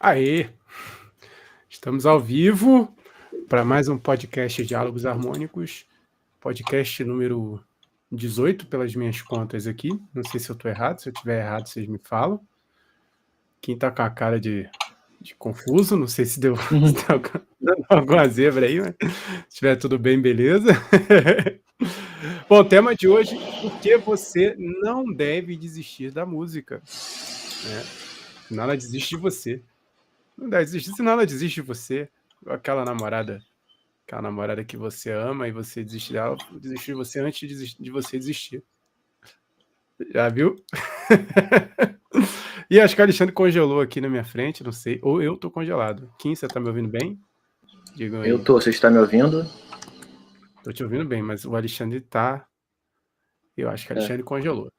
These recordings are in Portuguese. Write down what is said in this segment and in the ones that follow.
Aê! Estamos ao vivo para mais um podcast Diálogos Harmônicos, podcast número 18 pelas minhas contas aqui. Não sei se eu estou errado, se eu estiver errado vocês me falam. Quem está com a cara de confuso, não sei se deu dando alguma zebra aí, mas se estiver tudo bem, beleza. Bom, o tema de hoje, por que você não deve desistir da música? Senão ela desiste de você. Não deve desistir, senão ela desiste de você. Aquela namorada que você ama e você desiste dela, desiste de você antes de você desistir. Já viu? E acho que o Alexandre congelou aqui na minha frente, não sei. Ou eu tô congelado. Kim, você tá me ouvindo bem? Digam aí. Eu tô, você está me ouvindo? Tô te ouvindo bem, mas o Alexandre tá... Eu acho que o Alexandre congelou.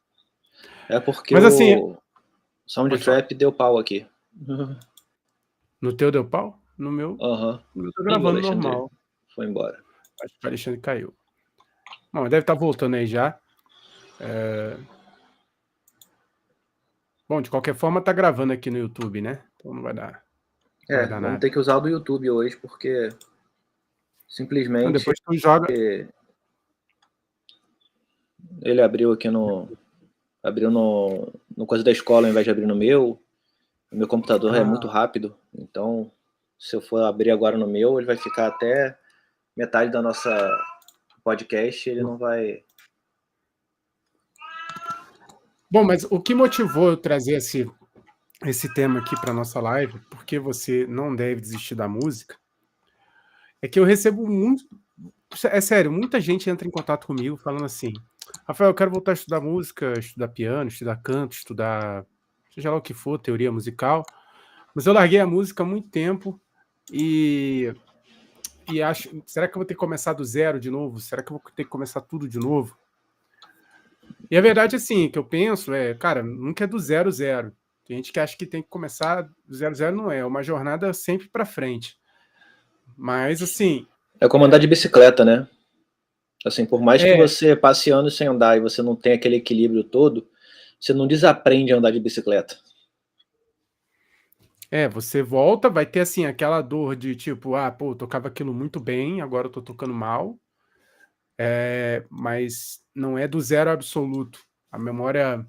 É porque mas, assim, o Soundtrap deu pau aqui. No teu deu pau? No meu, no meu tô gravando normal. Foi embora. Acho que o Alexandre caiu. Bom, deve estar voltando aí já. Bom, de qualquer forma, tá gravando aqui no YouTube, né? Então não vai dar. Vai dar vamos nada. ter que usar o do YouTube hoje, porque simplesmente Então, depois tu joga. Ele abriu aqui no coisa da escola ao invés de abrir no meu. O meu computador é muito rápido, então se eu for abrir agora no meu, ele vai ficar até metade da nossa podcast, ele não vai... Bom, mas o que motivou eu trazer esse tema aqui para nossa live, porque você não deve desistir da música, é que eu recebo muito... É sério, muita gente entra em contato comigo falando assim: Rafael, eu quero voltar a estudar música, estudar piano, estudar canto, estudar seja lá o que for, teoria musical, mas eu larguei a música há muito tempo e acho, será que eu vou ter que começar do zero de novo? Será que eu vou ter que começar tudo de novo? E a verdade, assim, que eu penso cara, nunca é do zero, zero. Tem gente que acha que tem que começar do zero, zero, não é. É uma jornada sempre para frente. Mas, assim... É como andar de bicicleta, né? Assim, por mais que você passe anos sem andar e você não tenha aquele equilíbrio todo, você não desaprende a andar de bicicleta. Você volta, vai ter, assim, aquela dor de tipo, eu tocava aquilo muito bem, agora eu tô tocando mal. Mas não é do zero absoluto. A memória...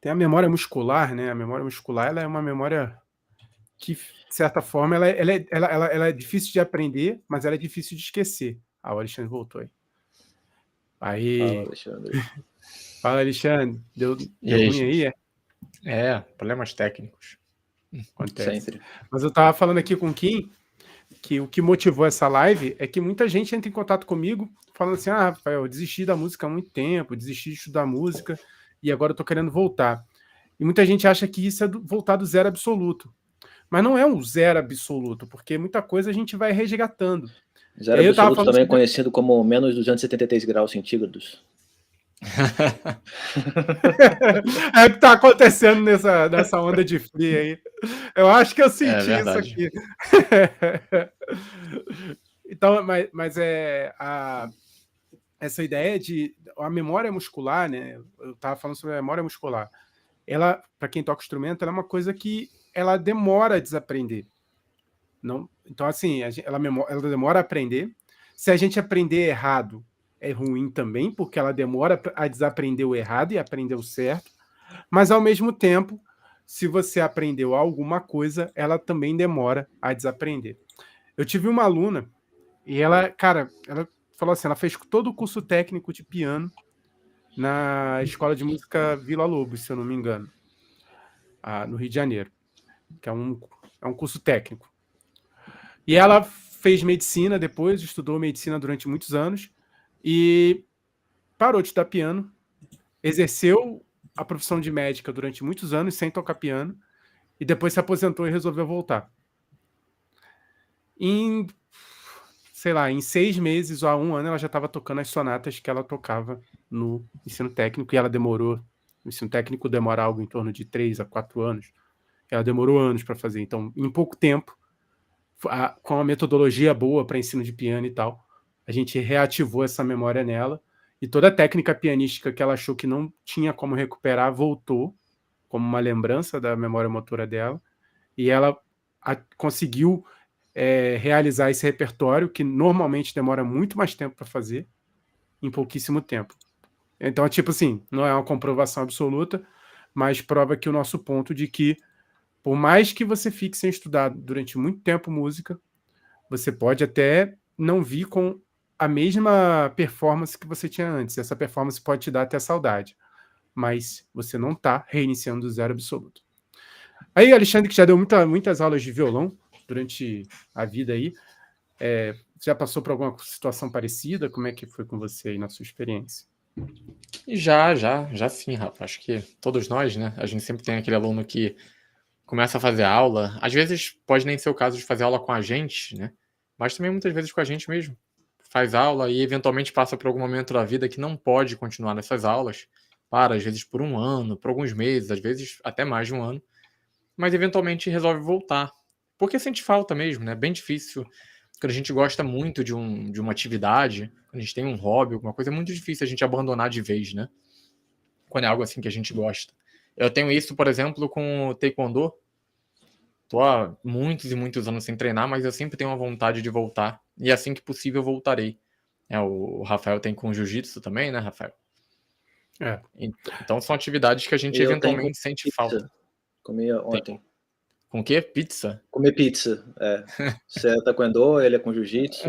Tem a memória muscular, né? A memória muscular, ela é uma memória que, de certa forma, ela é difícil de aprender, mas ela é difícil de esquecer. O Alexandre voltou aí. Fala, Alexandre. Fala, Alexandre. Deu ruim aí, problemas técnicos. Acontece. Sempre. Mas eu tava falando aqui com o Kim, que o que motivou essa live é que muita gente entra em contato comigo falando assim: Rafael, eu desisti da música há muito tempo, desisti de estudar música e agora eu tô querendo voltar. E muita gente acha que isso é voltar do zero absoluto. Mas não é um zero absoluto, porque muita coisa a gente vai resgatando. Zero absoluto também é conhecido como menos 273 graus centígrados. É o que tá acontecendo nessa onda de frio aí. Eu acho que eu senti isso aqui. Então, mas essa ideia de a memória muscular, né? Eu estava falando sobre a memória muscular. Ela, para quem toca instrumento, ela é uma coisa que ela demora a desaprender. Não, então, assim, ela demora a aprender. Se a gente aprender errado, é ruim também, porque ela demora a desaprender o errado e aprender o certo. Mas, ao mesmo tempo, se você aprendeu alguma coisa, ela também demora a desaprender. Eu tive uma aluna e ela falou assim, ela fez todo o curso técnico de piano na Escola de Música Vila Lobos, se eu não me engano, no Rio de Janeiro, que é um curso técnico. E ela fez medicina depois, estudou medicina durante muitos anos e parou de estudar piano, exerceu a profissão de médica durante muitos anos sem tocar piano e depois se aposentou e resolveu voltar. Em 6 meses ou há 1 ano, ela já estava tocando as sonatas que ela tocava no ensino técnico e ela demorou... O ensino técnico demora algo em torno de 3 a 4 anos. Ela demorou anos para fazer. Então, em pouco tempo, com a metodologia boa para ensino de piano e tal, a gente reativou essa memória nela e toda a técnica pianística que ela achou que não tinha como recuperar voltou como uma lembrança da memória motora dela e ela conseguiu realizar esse repertório, que normalmente demora muito mais tempo para fazer, em pouquíssimo tempo. Então, tipo assim, não é uma comprovação absoluta, mas prova aqui o nosso ponto de que, por mais que você fique sem estudar durante muito tempo música, você pode até não vir com a mesma performance que você tinha antes. Essa performance pode te dar até saudade, mas você não está reiniciando do zero absoluto. Aí, Alexandre, que já deu muitas aulas de violão durante a vida aí, já passou por alguma situação parecida? Como é que foi com você aí na sua experiência? Já sim, Rafa. Acho que todos nós, né? A gente sempre tem aquele aluno que começa a fazer aula. Às vezes pode nem ser o caso de fazer aula com a gente, né? Mas também muitas vezes com a gente mesmo. Faz aula e eventualmente passa por algum momento da vida que não pode continuar nessas aulas. Para, às vezes por um ano, por alguns meses, às vezes até mais de um ano. Mas eventualmente resolve voltar. Porque sente falta mesmo, né? Bem difícil. Quando a gente gosta muito de uma atividade, quando a gente tem um hobby, alguma coisa, é muito difícil a gente abandonar de vez, né? Quando é algo assim que a gente gosta. Eu tenho isso, por exemplo, com o Taekwondo. Tô há muitos e muitos anos sem treinar, mas eu sempre tenho uma vontade de voltar. E assim que possível, eu voltarei. O Rafael tem com Jiu-Jitsu também, né, Rafael? Então são atividades que a gente eventualmente sente falta. Comi ontem. Com o quê? Pizza? Comer pizza, Você é taekwondo, ele é com jiu-jitsu,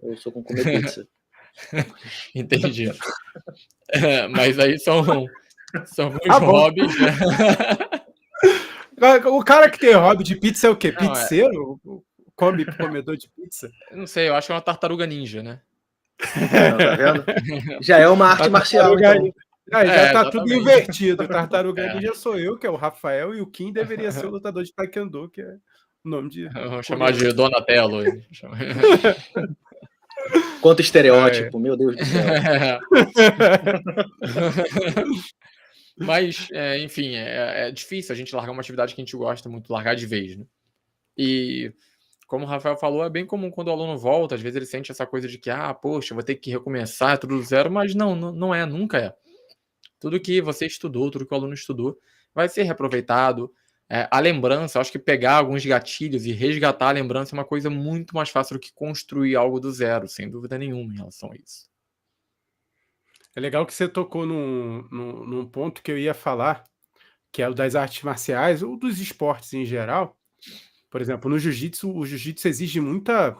eu sou com comer pizza. Entendi. Mas aí são meus hobbies, né? O cara que tem hobby de pizza é o quê? Pizzeiro? Comedor de pizza? Eu não sei, eu acho que é uma tartaruga ninja, né? Não, tá vendo? Já é uma arte marcial, então. Já tá tudo invertido. Tartaruga ninja sou eu, que é o Rafael, e o Kim deveria ser o lutador de taekwondo, que é o nome de... Vamos chamar de Donatello. Quanto estereótipo, meu Deus do céu. Mas, enfim, é difícil a gente largar uma atividade que a gente gosta muito, largar de vez, né? E, como o Rafael falou, é bem comum quando o aluno volta, às vezes ele sente essa coisa de que, poxa, vou ter que recomeçar tudo do zero, mas não é, nunca é. Tudo que você estudou, tudo que o aluno estudou, vai ser reaproveitado. A lembrança, eu acho que pegar alguns gatilhos e resgatar a lembrança é uma coisa muito mais fácil do que construir algo do zero, sem dúvida nenhuma em relação a isso. É legal que você tocou num ponto que eu ia falar, que é o das artes marciais, ou dos esportes em geral. Por exemplo, no jiu-jitsu, o jiu-jitsu exige muita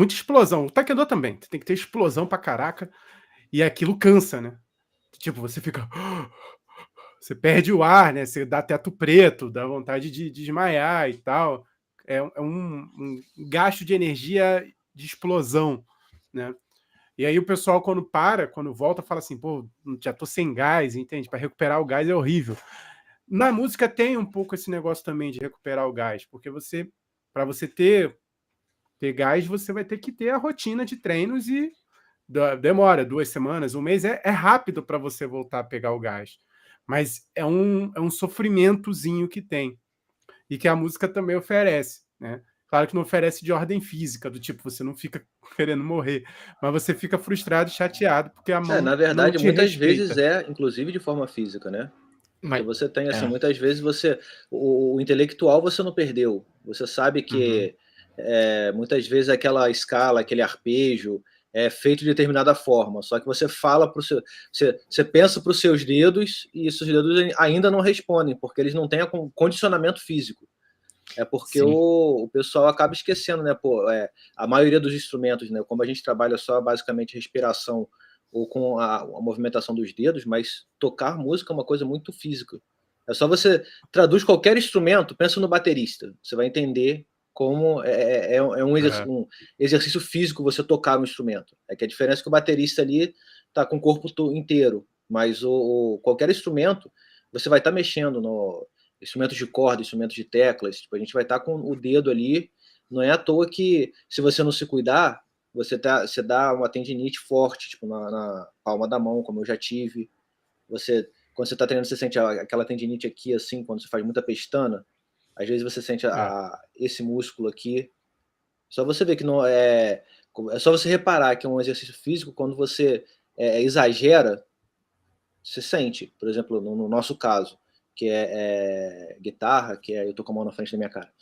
explosão. O taekwondo também, tem que ter explosão pra caraca, e aquilo cansa, né? Tipo, você fica... Você perde o ar, né? Você dá teto preto, dá vontade de desmaiar e tal. É um gasto de energia de explosão, né? E aí o pessoal, quando volta, fala assim, pô, já tô sem gás, entende? Para recuperar o gás é horrível. Na música tem um pouco esse negócio também de recuperar o gás, porque para você ter gás, você vai ter que ter a rotina de treinos e demora 2 semanas, um mês, é rápido para você voltar a pegar o gás. Mas é um sofrimentozinho que tem. E que a música também oferece, né? Claro que não oferece de ordem física, do tipo, você não fica querendo morrer, mas você fica frustrado e chateado porque a mão na verdade, não te muitas respeita. vezes inclusive de forma física, né? Porque você tem, assim, muitas vezes o intelectual você não perdeu. Você sabe que muitas vezes aquela escala, aquele arpejo é feito de determinada forma, só que você fala para o seu... Você pensa para os seus dedos e esses dedos ainda não respondem, porque eles não têm condicionamento físico. É porque o pessoal acaba esquecendo, né? A maioria dos instrumentos, né? Como a gente trabalha só basicamente respiração ou com a movimentação dos dedos, mas tocar música é uma coisa muito física. É só você traduz qualquer instrumento, pensa no baterista, você vai entender como um exercício físico você tocar um instrumento. É que a diferença é que o baterista ali está com o corpo inteiro, mas qualquer instrumento você vai estar mexendo no instrumentos de corda, instrumentos de teclas, tipo, a gente vai estar com o dedo ali. Não é à toa que, se você não se cuidar, você dá uma tendinite forte, tipo, na palma da mão, como eu já tive. Quando você está treinando, você sente aquela tendinite aqui, assim, quando você faz muita pestana. Às vezes você sente esse músculo aqui. Só você ver que não é... É só você reparar que é um exercício físico, quando você exagera, você sente. Por exemplo, no nosso caso, que é guitarra, que é, eu tô com a mão na frente da minha cara,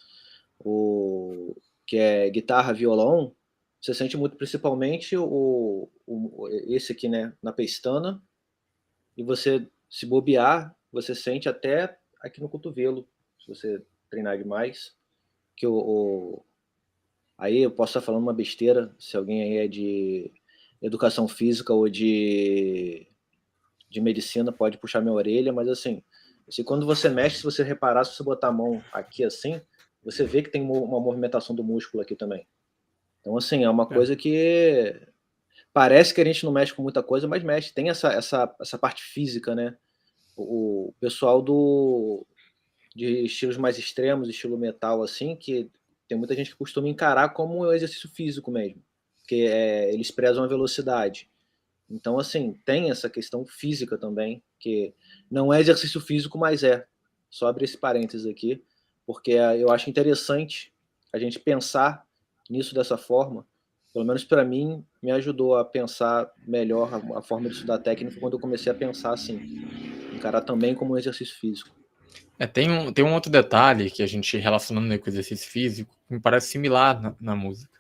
que é guitarra, violão, você sente muito principalmente esse aqui, né, na pestana, e você, se bobear, você sente até aqui no cotovelo, se você treinar demais, que aí eu posso estar falando uma besteira, se alguém aí é de educação física ou de medicina pode puxar minha orelha, mas assim, quando você mexe, se você reparar, se você botar a mão aqui assim, você vê que tem uma movimentação do músculo aqui também. Então, assim, é uma coisa que parece que a gente não mexe com muita coisa, mas mexe. Tem essa parte física, né? O pessoal de estilos mais extremos, estilo metal, assim, que tem muita gente que costuma encarar como um exercício físico mesmo, porque eles prezam a velocidade. Então, assim, tem essa questão física também, que não é exercício físico, mas é. Só abrir esse parênteses aqui, porque eu acho interessante a gente pensar nisso dessa forma. Pelo menos para mim, me ajudou a pensar melhor a forma de estudar técnica quando eu comecei a pensar assim, encarar também como um exercício físico. Tem um outro detalhe que a gente relacionando com o exercício físico que me parece similar na música,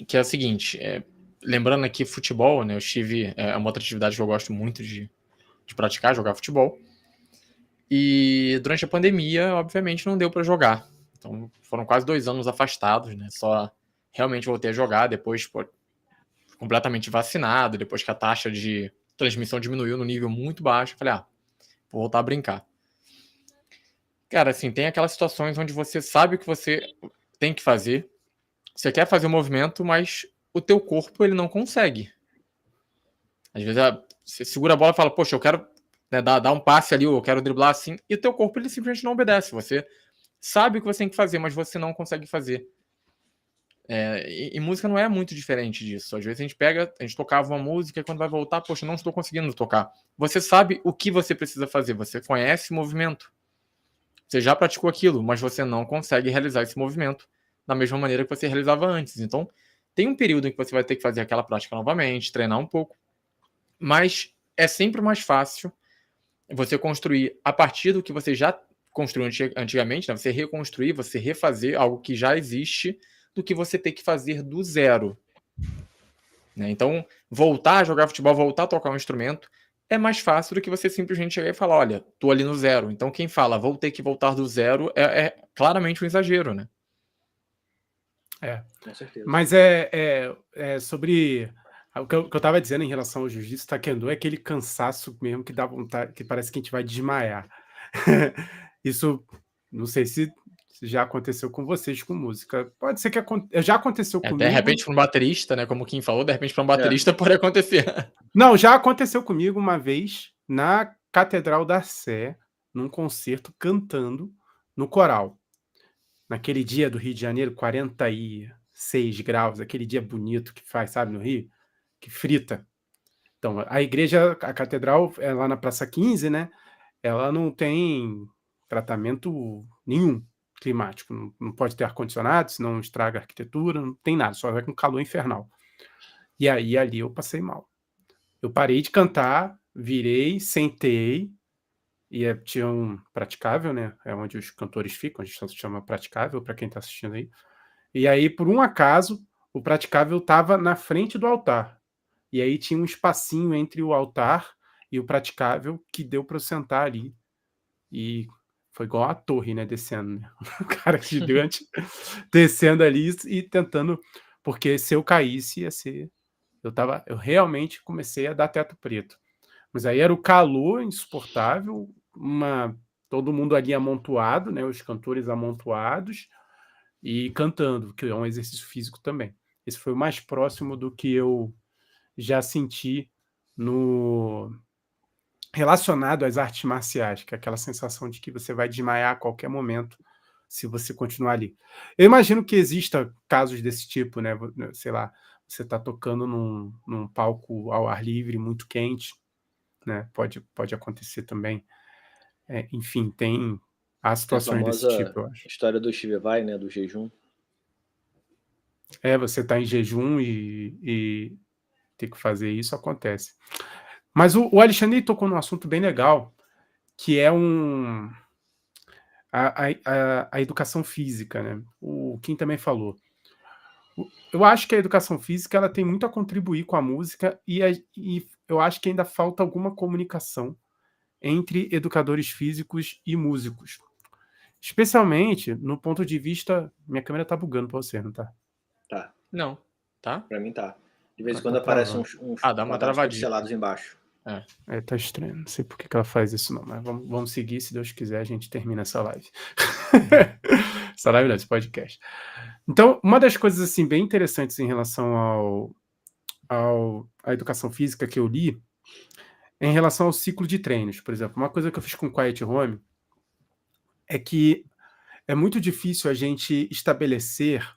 que é o seguinte, lembrando aqui futebol, né, eu tive, é uma outra atividade que eu gosto muito de praticar, jogar futebol, e durante a pandemia, obviamente, não deu para jogar, então foram quase 2 anos afastados, né, só realmente voltei a jogar depois, completamente vacinado, depois que a taxa de transmissão diminuiu no nível muito baixo, eu falei, vou voltar a brincar. Cara, assim, tem aquelas situações onde você sabe o que você tem que fazer, você quer fazer o movimento, mas o teu corpo, ele não consegue. Às vezes, você segura a bola e fala, poxa, eu quero, né, dar um passe ali, ou eu quero driblar assim, e o teu corpo, ele simplesmente não obedece. Você sabe o que você tem que fazer, mas você não consegue fazer. E música não é muito diferente disso. Às vezes a gente tocava uma música e quando vai voltar, poxa, não estou conseguindo tocar. Você sabe o que você precisa fazer, você conhece o movimento. Você já praticou aquilo, mas você não consegue realizar esse movimento da mesma maneira que você realizava antes. Então, tem um período em que você vai ter que fazer aquela prática novamente, treinar um pouco, mas é sempre mais fácil você construir a partir do que você já construiu antigamente, né? Você reconstruir, você refazer algo que já existe, do que você ter que fazer do zero. Né? Então, voltar a jogar futebol, voltar a tocar um instrumento, é mais fácil do que você simplesmente chegar e falar, olha, tô ali no zero. Então, quem fala, vou ter que voltar do zero, é claramente um exagero, né? Com certeza. Mas sobre o que eu tava dizendo em relação ao jiu-jitsu, taekwondo, é aquele cansaço mesmo que dá vontade, que parece que a gente vai desmaiar. Isso, não sei se já aconteceu com vocês com música. Pode ser que já aconteceu comigo. De repente, para um baterista, né? Como o Kim falou, de repente, para um baterista pode acontecer. Não, já aconteceu comigo uma vez na Catedral da Sé, num concerto, cantando no coral. Naquele dia do Rio de Janeiro, 46 graus, aquele dia bonito que faz, sabe, no Rio, que frita. Então, a igreja, a catedral, é lá na Praça 15, né? Ela não tem tratamento nenhum climático. Não pode ter ar-condicionado, senão estraga a arquitetura, não tem nada, só vai com calor infernal. E aí, ali eu passei mal. Eu parei de cantar, virei, sentei, e tinha um praticável, né? É onde os cantores ficam, a gente se chama praticável, para quem está assistindo aí. E aí, por um acaso, o praticável estava na frente do altar. E aí tinha um espacinho entre o altar e o praticável que deu para eu sentar ali. E foi igual a torre, né? Descendo, né? O cara gigante descendo ali e tentando. Porque se eu caísse, ia ser. Eu realmente comecei a dar teto preto. Mas aí era o calor insuportável, todo mundo ali amontoado, né? Os cantores amontoados e cantando, que é um exercício físico também. Esse foi o mais próximo do que eu já senti relacionado às artes marciais, que é aquela sensação de que você vai desmaiar a qualquer momento se você continuar ali. Eu imagino que exista casos desse tipo, né? Sei lá, você está tocando num palco ao ar livre, muito quente, né? Pode acontecer também. Enfim, há situações desse tipo, eu acho. História do Steve Vai, né? Do jejum. Você está em jejum e ter que fazer isso acontece. Mas o Alexandre tocou num assunto bem legal, que é a educação física, né? O Kim também falou. Eu acho que a educação física ela tem muito a contribuir com a música e eu acho que ainda falta alguma comunicação entre educadores físicos e músicos. Especialmente no ponto de vista... Minha câmera tá bugando pra você, não tá? Tá. Não, tá? Pra mim tá. De vez em quando aparecem uns dá uma travadinha pixelados embaixo. Tá estranho. Não sei por que ela faz isso não, mas vamos seguir. Se Deus quiser, a gente termina essa live. Essa live não, esse podcast. Então, uma das coisas assim bem interessantes em relação à educação física que eu li é em relação ao ciclo de treinos. Por exemplo, uma coisa que eu fiz com o Quiet Home é que é muito difícil a gente estabelecer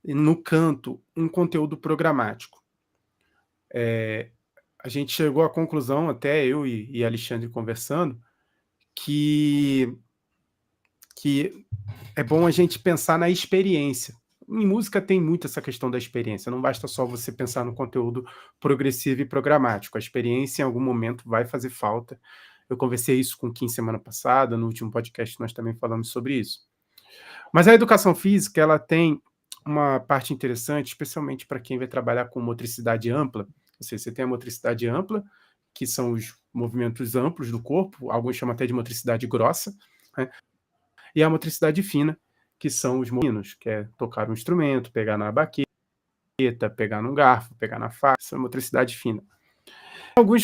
no canto um conteúdo programático. A gente chegou à conclusão, até eu e Alexandre conversando, que é bom a gente pensar na experiência. Em música tem muito essa questão da experiência, não basta só você pensar no conteúdo progressivo e programático, a experiência em algum momento vai fazer falta. Eu conversei isso com o Kim semana passada, no último podcast nós também falamos sobre isso. Mas a educação física, ela tem uma parte interessante, especialmente para quem vai trabalhar com motricidade ampla. Ou seja, você tem a motricidade ampla, que são os movimentos amplos do corpo, alguns chamam até de motricidade grossa, né? E a motricidade fina, que são os movimentos, que é tocar um instrumento, pegar na baqueta, pegar num garfo, pegar na faca, essa é a motricidade fina.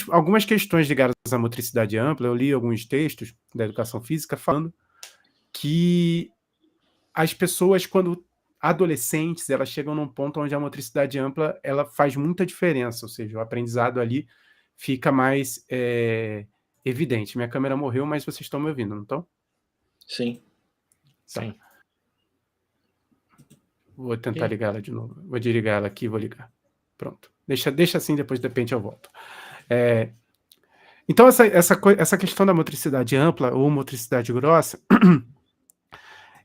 Algumas questões ligadas à motricidade ampla, eu li alguns textos da educação física falando que as pessoas, quando adolescentes, elas chegam num ponto onde a motricidade ampla ela faz muita diferença, ou seja, o aprendizado ali fica mais evidente. Minha câmera morreu, mas vocês estão me ouvindo, não estão? Sim. Sim. Vou tentar ligar ela de novo. Vou desligar ela aqui e vou ligar. Pronto. Deixa assim, depois de repente eu volto. Então, essa questão da motricidade ampla ou motricidade grossa,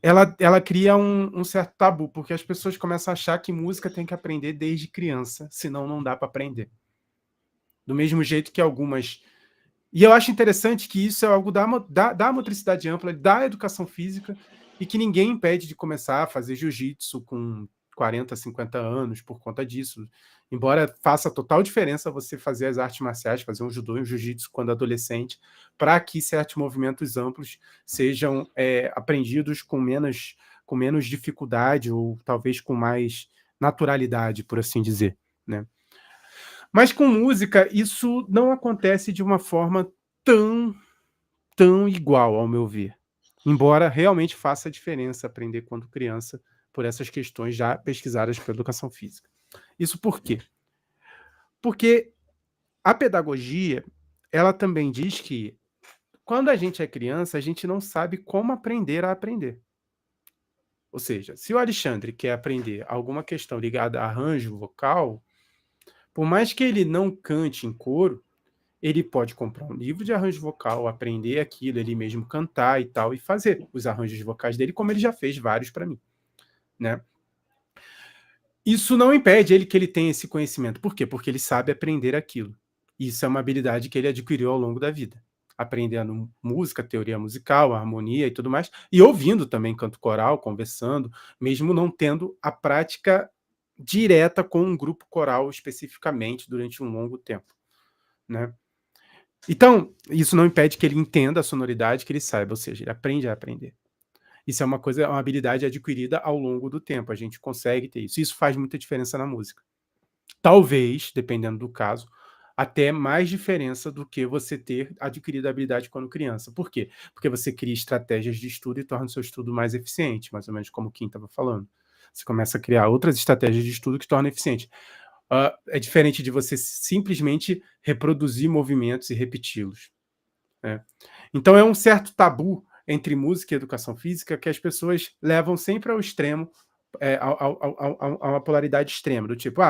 ela cria um certo tabu, porque as pessoas começam a achar que música tem que aprender desde criança, senão não dá para aprender. Do mesmo jeito que algumas... E eu acho interessante que isso é algo da motricidade ampla, da educação física, e que ninguém impede de começar a fazer jiu-jitsu com 40, 50 anos por conta disso. Embora faça total diferença você fazer as artes marciais, fazer um judô e um jiu-jitsu quando adolescente, para que certos movimentos amplos sejam aprendidos com menos dificuldade ou talvez com mais naturalidade, por assim dizer, né? Mas com música, isso não acontece de uma forma tão igual, ao meu ver. Embora realmente faça diferença aprender quando criança por essas questões já pesquisadas pela educação física. Isso por quê? Porque a pedagogia, ela também diz que quando a gente é criança, a gente não sabe como aprender a aprender. Ou seja, se o Alexandre quer aprender alguma questão ligada a arranjo vocal, por mais que ele não cante em coro, ele pode comprar um livro de arranjo vocal, aprender aquilo, ele mesmo cantar e tal, e fazer os arranjos vocais dele, como ele já fez vários para mim, né? Isso não impede ele que ele tenha esse conhecimento. Por quê? Porque ele sabe aprender aquilo. Isso é uma habilidade que ele adquiriu ao longo da vida. Aprendendo música, teoria musical, harmonia e tudo mais, e ouvindo também canto coral, conversando, mesmo não tendo a prática direta com um grupo coral especificamente durante um longo tempo, né? Então, isso não impede que ele entenda a sonoridade, que ele saiba, ou seja, ele aprende a aprender. Isso é uma habilidade adquirida ao longo do tempo, a gente consegue ter isso. Isso faz muita diferença na música. Talvez, dependendo do caso, até mais diferença do que você ter adquirido a habilidade quando criança. Por quê? Porque você cria estratégias de estudo e torna o seu estudo mais eficiente, mais ou menos como o Kim estava falando. Você começa a criar outras estratégias de estudo que tornam eficiente. É diferente de você simplesmente reproduzir movimentos e repeti-los. Né? Então é um certo tabu entre música e educação física que as pessoas levam sempre ao extremo, a uma polaridade extrema, do tipo,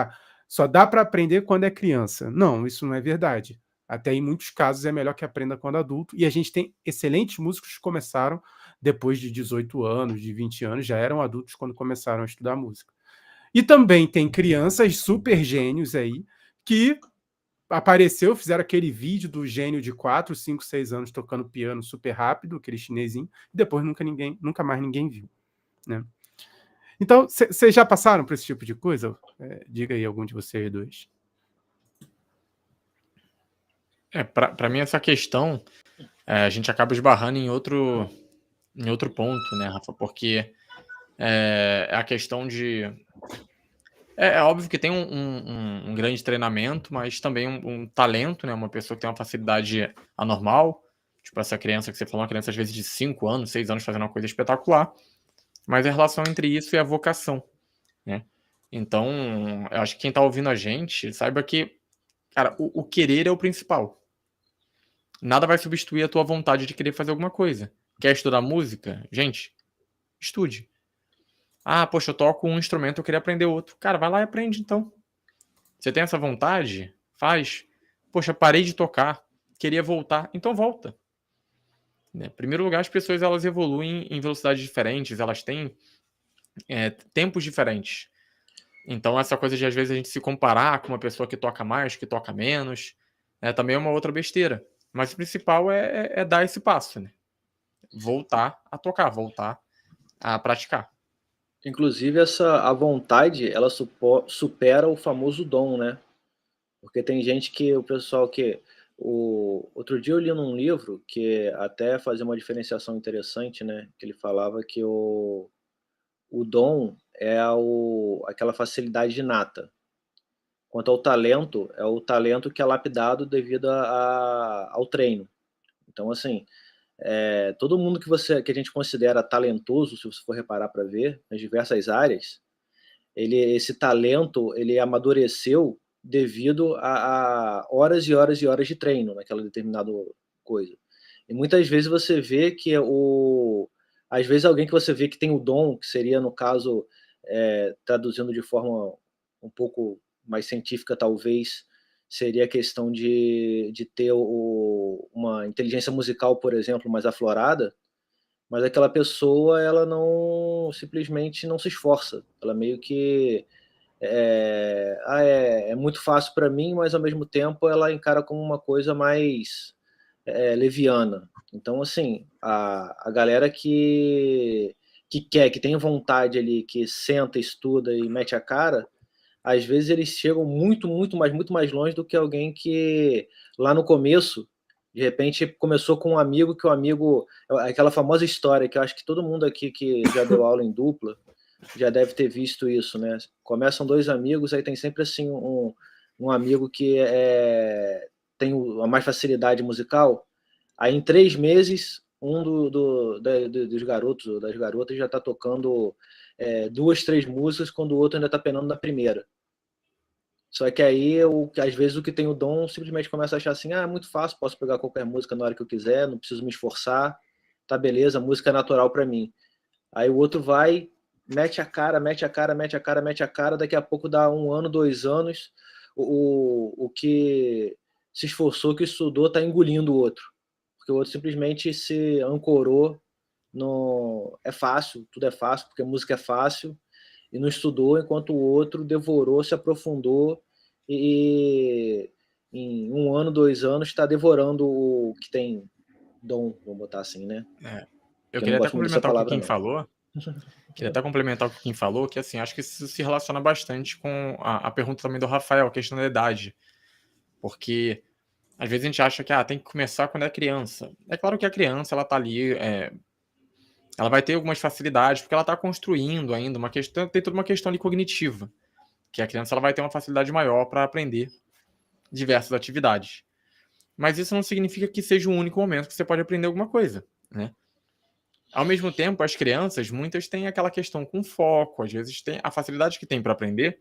só dá para aprender quando é criança. Não, isso não é verdade. Até em muitos casos é melhor que aprenda quando adulto, e a gente tem excelentes músicos que começaram depois de 18 anos, de 20 anos, já eram adultos quando começaram a estudar música. E também tem crianças super gênios aí que apareceu, fizeram aquele vídeo do gênio de 4, 5, 6 anos tocando piano super rápido, aquele chinesinho, e depois nunca mais ninguém viu, né? Então, vocês já passaram por esse tipo de coisa? Diga aí algum de vocês dois. Para mim, essa questão, a gente acaba esbarrando em outro ponto, né, Rafa? Porque é a questão de... É óbvio que tem um grande treinamento, mas também um talento, né? Uma pessoa que tem uma facilidade anormal, tipo essa criança que você falou, uma criança às vezes de 5 anos, 6 anos fazendo uma coisa espetacular, mas a relação entre isso e a vocação, né? Então, eu acho que quem tá ouvindo a gente, saiba que, cara, o querer é o principal. Nada vai substituir a tua vontade de querer fazer alguma coisa. Quer estudar música? Gente, estude. Ah, poxa, eu toco um instrumento, eu queria aprender outro. Cara, vai lá e aprende, então. Você tem essa vontade? Faz. Poxa, parei de tocar, queria voltar. Então volta. Em primeiro lugar, as pessoas elas evoluem em velocidades diferentes, elas têm tempos diferentes. Então, essa coisa de, às vezes, a gente se comparar com uma pessoa que toca mais, que toca menos, também é uma outra besteira. Mas o principal é dar esse passo, né? Voltar a tocar, voltar a praticar. Inclusive, a vontade, ela supera o famoso dom, né? Porque tem gente que, o pessoal que... Outro dia eu li num livro que até fazia uma diferenciação interessante, né? Que ele falava que o dom é aquela facilidade inata. Quanto ao talento, é o talento que é lapidado devido ao treino. Então, assim, todo mundo que a gente considera talentoso, se você for reparar para ver, nas diversas áreas, esse talento, ele amadureceu devido a horas e horas e horas de treino naquela determinada coisa. E muitas vezes você vê que às vezes alguém que você vê que tem o dom, que seria, no caso, traduzindo de forma um pouco mais científica, talvez, seria a questão de ter uma inteligência musical, por exemplo, mais aflorada, mas aquela pessoa, ela simplesmente não se esforça. Ela meio que é muito fácil para mim, mas ao mesmo tempo ela encara como uma coisa mais leviana. Então, assim, a galera que tem vontade ali, que senta, estuda e mete a cara, às vezes eles chegam muito mais longe do que alguém que lá no começo, de repente, começou com um amigo, que o amigo... Aquela famosa história que eu acho que todo mundo aqui que já deu aula em dupla já deve ter visto isso, né? Começam 2 amigos, aí tem sempre assim um amigo que tem a mais facilidade musical, aí em 3 meses, dos garotos ou das garotas já está tocando 2, 3 músicas, quando o outro ainda está penando na primeira. Só que aí, às vezes, o que tem o dom simplesmente começa a achar assim, é muito fácil, posso pegar qualquer música na hora que eu quiser, não preciso me esforçar, tá beleza, a música é natural para mim. Aí o outro vai, mete a cara, daqui a pouco dá 1 ano, 2 anos, o que se esforçou, que estudou, tá engolindo o outro. Porque o outro simplesmente se ancorou no... É fácil, tudo é fácil, porque a música é fácil, e não estudou, enquanto o outro devorou, se aprofundou, e em 1 ano, 2 anos está devorando o que tem dom, vamos botar assim, né? Eu queria até complementar o que o Kim falou. Queria até complementar o que o Kim falou, que assim, acho que isso se relaciona bastante com a pergunta também do Rafael, a questão da idade. Porque às vezes a gente acha que tem que começar quando é criança. É claro que a criança, ela tá ali, ela vai ter algumas facilidades, porque ela está construindo ainda uma questão, tem toda uma questão ali cognitiva, que a criança ela vai ter uma facilidade maior para aprender diversas atividades. Mas isso não significa que seja o único momento que você pode aprender alguma coisa, né? Ao mesmo tempo, as crianças, muitas têm aquela questão com foco, às vezes tem a facilidade que tem para aprender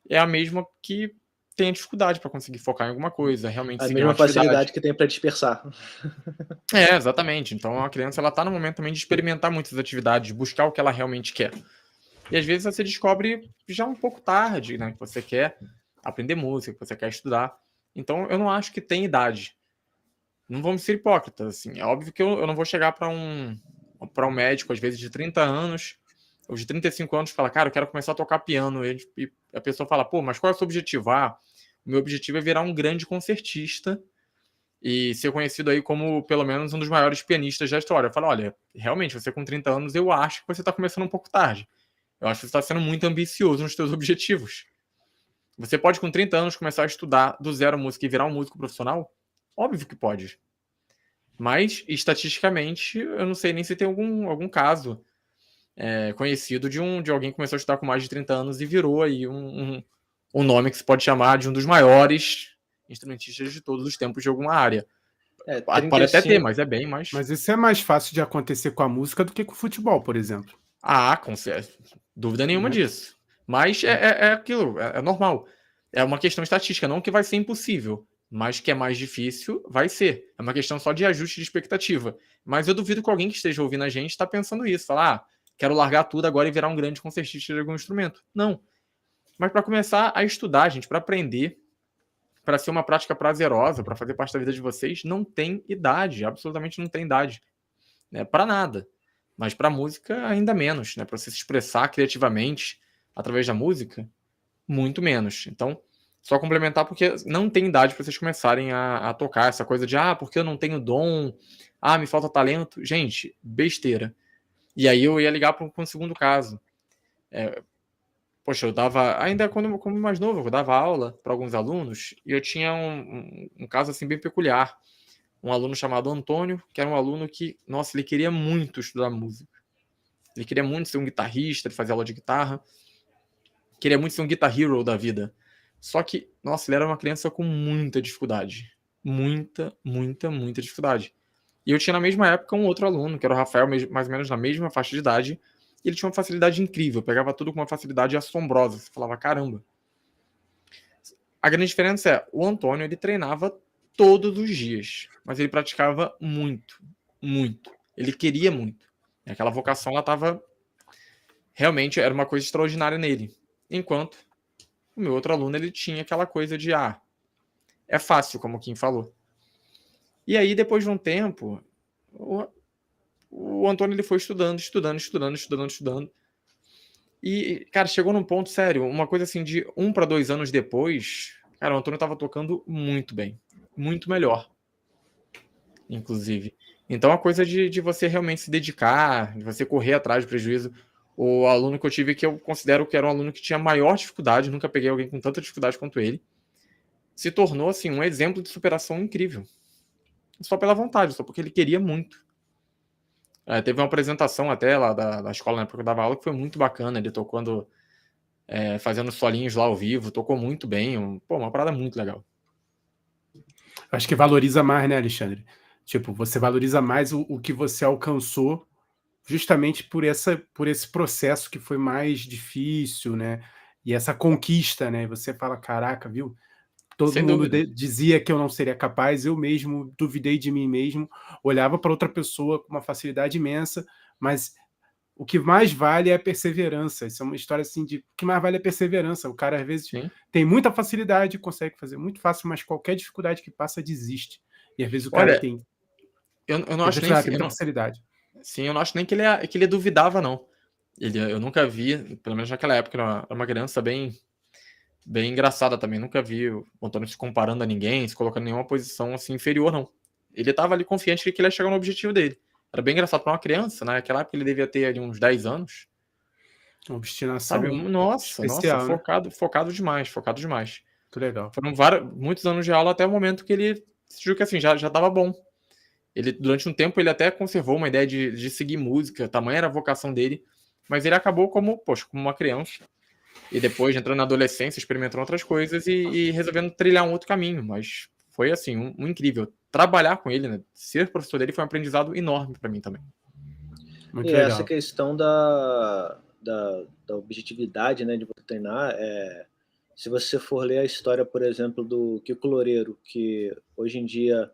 é a mesma que tem a dificuldade para conseguir focar em alguma coisa, realmente a seguir mesma uma atividade. Facilidade que tem para dispersar. Exatamente. Então a criança ela tá no momento também de experimentar muitas atividades, buscar o que ela realmente quer. E às vezes você descobre já um pouco tarde, né, que você quer aprender música, que você quer estudar. Então eu não acho que tem idade. Não vamos ser hipócritas, assim. É óbvio que eu não vou chegar para um médico, às vezes, de 30 anos, ou de 35 anos, e falar, cara, eu quero começar a tocar piano. E a pessoa fala, pô, mas qual é o seu objetivo? O meu objetivo é virar um grande concertista e ser conhecido aí como, pelo menos, um dos maiores pianistas da história. Eu falo, olha, realmente, você com 30 anos, eu acho que você está começando um pouco tarde. Eu acho que você está sendo muito ambicioso nos seus objetivos. Você pode, com 30 anos, começar a estudar do zero música e virar um músico profissional? Óbvio que pode. Mas, estatisticamente, eu não sei nem se tem algum caso conhecido de alguém que começou a estudar com mais de 30 anos e virou aí um nome que se pode chamar de um dos maiores instrumentistas de todos os tempos de alguma área. 35... Pode até ter, mas é bem mais... Mas isso é mais fácil de acontecer com a música do que com o futebol, por exemplo. Com dúvida nenhuma disso. Mas é aquilo, é normal. É uma questão estatística, não que vai ser impossível, mas que é mais difícil, vai ser. É uma questão só de ajuste de expectativa. Mas eu duvido que alguém que esteja ouvindo a gente está pensando isso. Falar, quero largar tudo agora e virar um grande concertista de algum instrumento. Não. Mas para começar a estudar, gente, para aprender, para ser uma prática prazerosa, para fazer parte da vida de vocês, não tem idade, absolutamente não tem idade. Para nada. Mas para música, ainda menos, né? Para você se expressar criativamente através da música, muito menos. Então, só complementar, porque não tem idade para vocês começarem a tocar essa coisa de, porque eu não tenho dom, me falta talento. Gente, besteira. E aí eu ia ligar para um segundo caso. Poxa, eu dava, ainda como mais novo, eu dava aula para alguns alunos e eu tinha um caso assim bem peculiar. Um aluno chamado Antônio, que era um aluno que, nossa, ele queria muito estudar música. Ele queria muito ser um guitarrista, ele fazia aula de guitarra. Queria muito ser um Guitar Hero da vida. Só que, nossa, ele era uma criança com muita dificuldade. Muita, muita, muita dificuldade. E eu tinha na mesma época um outro aluno, que era o Rafael, mais ou menos na mesma faixa de idade. E ele tinha uma facilidade incrível, pegava tudo com uma facilidade assombrosa. Você falava, caramba. A grande diferença é, o Antônio, ele treinava todos os dias, mas ele praticava muito, muito. Ele queria muito. E aquela vocação, ela estava... Realmente, era uma coisa extraordinária nele. Enquanto o meu outro aluno, ele tinha aquela coisa de, é fácil, como o Kim falou. E aí, depois de um tempo, o Antônio, ele foi estudando. E, cara, chegou num ponto, sério, uma coisa assim, de 1 para 2 anos depois, cara, o Antônio tava tocando muito bem. Muito melhor, inclusive. Então, a coisa de você realmente se dedicar, de você correr atrás do prejuízo. O aluno que eu tive, que eu considero que era um aluno que tinha maior dificuldade, nunca peguei alguém com tanta dificuldade quanto ele, se tornou, assim, um exemplo de superação incrível. Só pela vontade, só porque ele queria muito. Teve uma apresentação até lá da escola, na época que eu dava aula, que foi muito bacana. Ele tocando, fazendo solinhos lá ao vivo, tocou muito bem. Uma parada muito legal. Acho que valoriza mais, né, Alexandre? Tipo, você valoriza mais o que você alcançou justamente por esse processo que foi mais difícil, né? E essa conquista, né? Você fala, caraca, viu? Todo Sem mundo dúvida. dizia que eu não seria capaz, eu mesmo duvidei de mim mesmo, olhava para outra pessoa com uma facilidade imensa, mas o que mais vale é a perseverança. Isso é uma história assim de o que mais vale é a perseverança. O cara, às vezes, tem muita facilidade, consegue fazer muito fácil, mas qualquer dificuldade que passa, desiste. E às vezes o cara tem... Eu não acho nem... Tem muita facilidade. Sim, eu não acho nem que ele duvidava, não. Eu nunca vi, pelo menos naquela época, era uma criança bem engraçada também. Nunca vi o Antônio se comparando a ninguém, se colocando em nenhuma posição assim, inferior, não. Ele estava ali confiante de que ele ia chegar no objetivo dele. Era bem engraçado para uma criança, né? Naquela época ele devia ter ali uns 10 anos. Uma obstinação. Sabe? Nossa, especial, né? focado demais. Muito legal. Foram muitos anos de aula até o momento que ele decidiu que assim, já estava bom. Ele, durante um tempo, ele até conservou uma ideia de seguir música, tamanha era a vocação dele, mas ele acabou como uma criança. E depois, entrando na adolescência, experimentando outras coisas e resolvendo trilhar um outro caminho. Mas foi, assim, um incrível. Trabalhar com ele, né? Ser professor dele foi um aprendizado enorme para mim também. Muito legal. Essa questão da objetividade, né, de você treinar, se você for ler a história, por exemplo, do Kiko Loureiro, que hoje em dia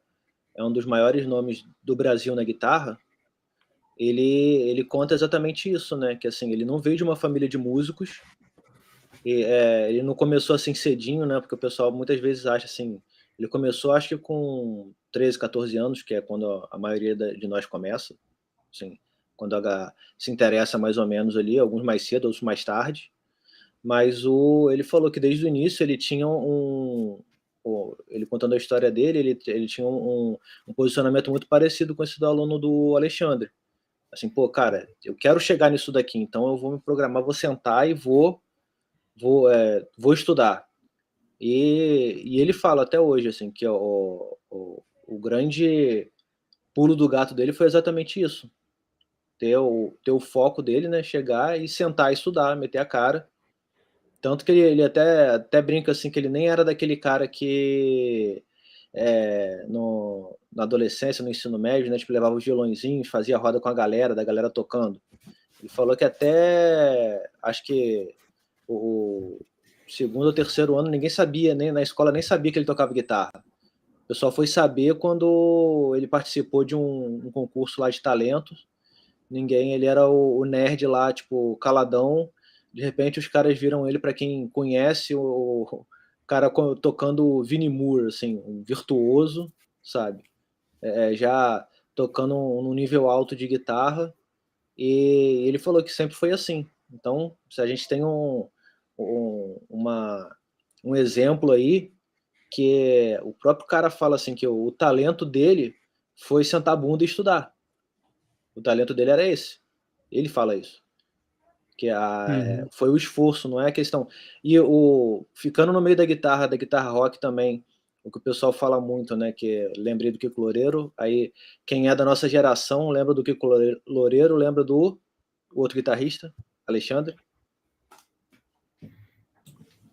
é um dos maiores nomes do Brasil na guitarra, ele conta exatamente isso, né? Que assim, ele não veio de uma família de músicos, ele não começou assim cedinho, né? Porque o pessoal muitas vezes acha assim, ele começou acho que com 13, 14 anos, que é quando a maioria de nós começa, assim, quando se interessa mais ou menos ali, alguns mais cedo, outros mais tarde. Mas ele falou que desde o início ele tinha ele contando a história dele, ele tinha um posicionamento muito parecido com esse do aluno do Alexandre. Assim, pô, cara, eu quero chegar nisso daqui, então eu vou me programar, vou sentar e vou estudar. E ele fala até hoje, assim, que o grande pulo do gato dele foi exatamente isso. Ter o foco dele, né? Chegar e sentar e estudar, meter a cara. Tanto que ele até brinca assim que ele nem era daquele cara que na adolescência, no ensino médio, né, tipo, levava os violãozinhos, fazia roda com a galera, da galera tocando. Ele falou que até, acho que o segundo ou terceiro ano, ninguém sabia, nem na escola nem sabia que ele tocava guitarra. O pessoal foi saber quando ele participou de um concurso lá de talentos. Ele era o nerd lá, tipo, caladão. De repente os caras viram ele, para quem conhece, o cara tocando Vinnie Moore, assim, um virtuoso, sabe? Já tocando num nível alto de guitarra. E ele falou que sempre foi assim. Então, se a gente tem um exemplo aí, que o próprio cara fala assim, que o talento dele foi sentar a bunda e estudar. O talento dele era esse. Ele fala isso. Que foi o esforço, não é a questão. E ficando no meio da guitarra rock também, o que o pessoal fala muito, né? Que lembrei do Kiko Loureiro. Aí, quem é da nossa geração lembra do Kiko Loureiro, lembra do outro guitarrista, Alexandre.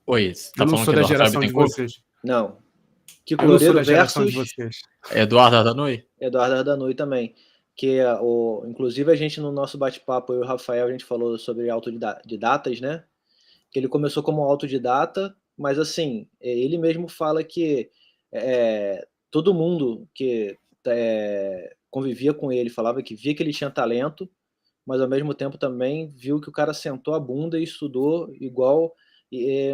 Oi, você tá eu não falando sou que da Eduardo geração de vocês. Não. Kiko Eu não sou Loureiro da geração de versus vocês. Eduardo Ardanui? Eduardo Ardanui também. Que inclusive a gente, no nosso bate-papo, eu e o Rafael, a gente falou sobre autodidatas, né? Que ele começou como autodidata, mas assim, ele mesmo fala que todo mundo que convivia com ele falava que via que ele tinha talento, mas ao mesmo tempo também viu que o cara sentou a bunda e estudou igual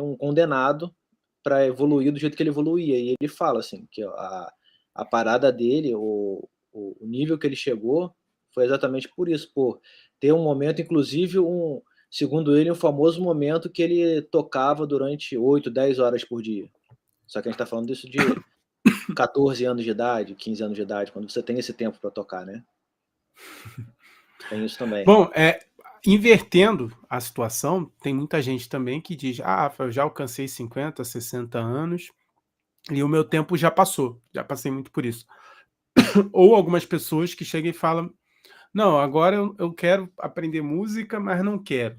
um condenado para evoluir do jeito que ele evoluía. E ele fala assim, que a parada dele, o nível que ele chegou, foi exatamente por isso, por ter um momento, inclusive, segundo ele, um famoso momento que ele tocava durante 8, 10 horas por dia. Só que a gente está falando disso de 14 anos de idade, 15 anos de idade, quando você tem esse tempo para tocar, né? Tem isso também. Bom, invertendo a situação, tem muita gente também que diz: eu já alcancei 50, 60 anos e o meu tempo já passou, já passei muito por isso. Ou algumas pessoas que chegam e falam: não, agora eu quero aprender música, mas não quero.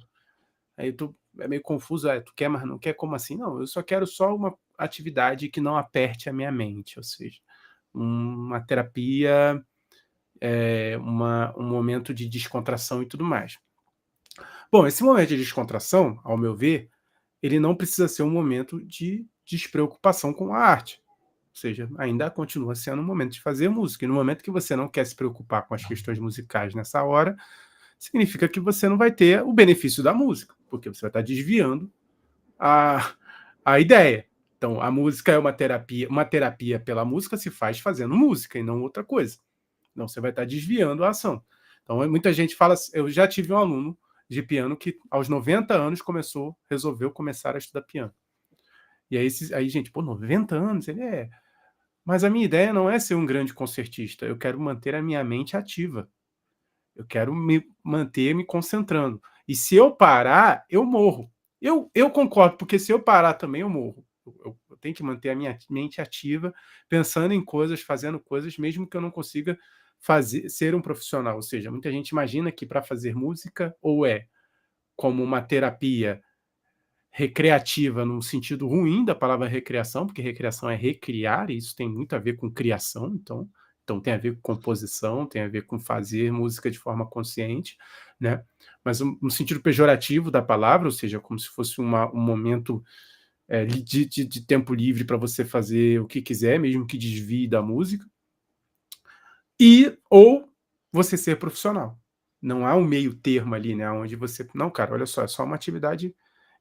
Aí é meio confuso, tu quer, mas não quer? Como assim? Não, eu só quero só uma atividade que não aperte a minha mente, ou seja, uma terapia, um momento de descontração e tudo mais. Bom, esse momento de descontração, ao meu ver, ele não precisa ser um momento de despreocupação com a arte. Ou seja, ainda continua sendo um momento de fazer música. E no momento que você não quer se preocupar com as questões musicais nessa hora, significa que você não vai ter o benefício da música, porque você vai estar desviando a ideia. Então, a música é uma terapia pela música se faz fazendo música e não outra coisa. Não, você vai estar desviando a ação. Então, muita gente fala, eu já tive um aluno de piano que aos 90 anos resolveu começar a estudar piano. E aí gente, 90 anos? Ele é... Mas a minha ideia não é ser um grande concertista, eu quero manter a minha mente ativa. Eu quero me manter me concentrando. E se eu parar, eu morro. Eu concordo, porque se eu parar também, eu morro. Eu tenho que manter a minha mente ativa, pensando em coisas, fazendo coisas, mesmo que eu não consiga ser um profissional. Ou seja, muita gente imagina que para fazer música, ou como uma terapia recreativa no sentido ruim da palavra recreação, porque recreação é recriar, e isso tem muito a ver com criação, então tem a ver com composição, tem a ver com fazer música de forma consciente, né? Mas no sentido pejorativo da palavra, ou seja, como se fosse um momento de tempo livre para você fazer o que quiser, mesmo que desvie da música, ou você ser profissional. Não há um meio termo ali, né? Onde você... Não, cara, olha só, é só uma atividade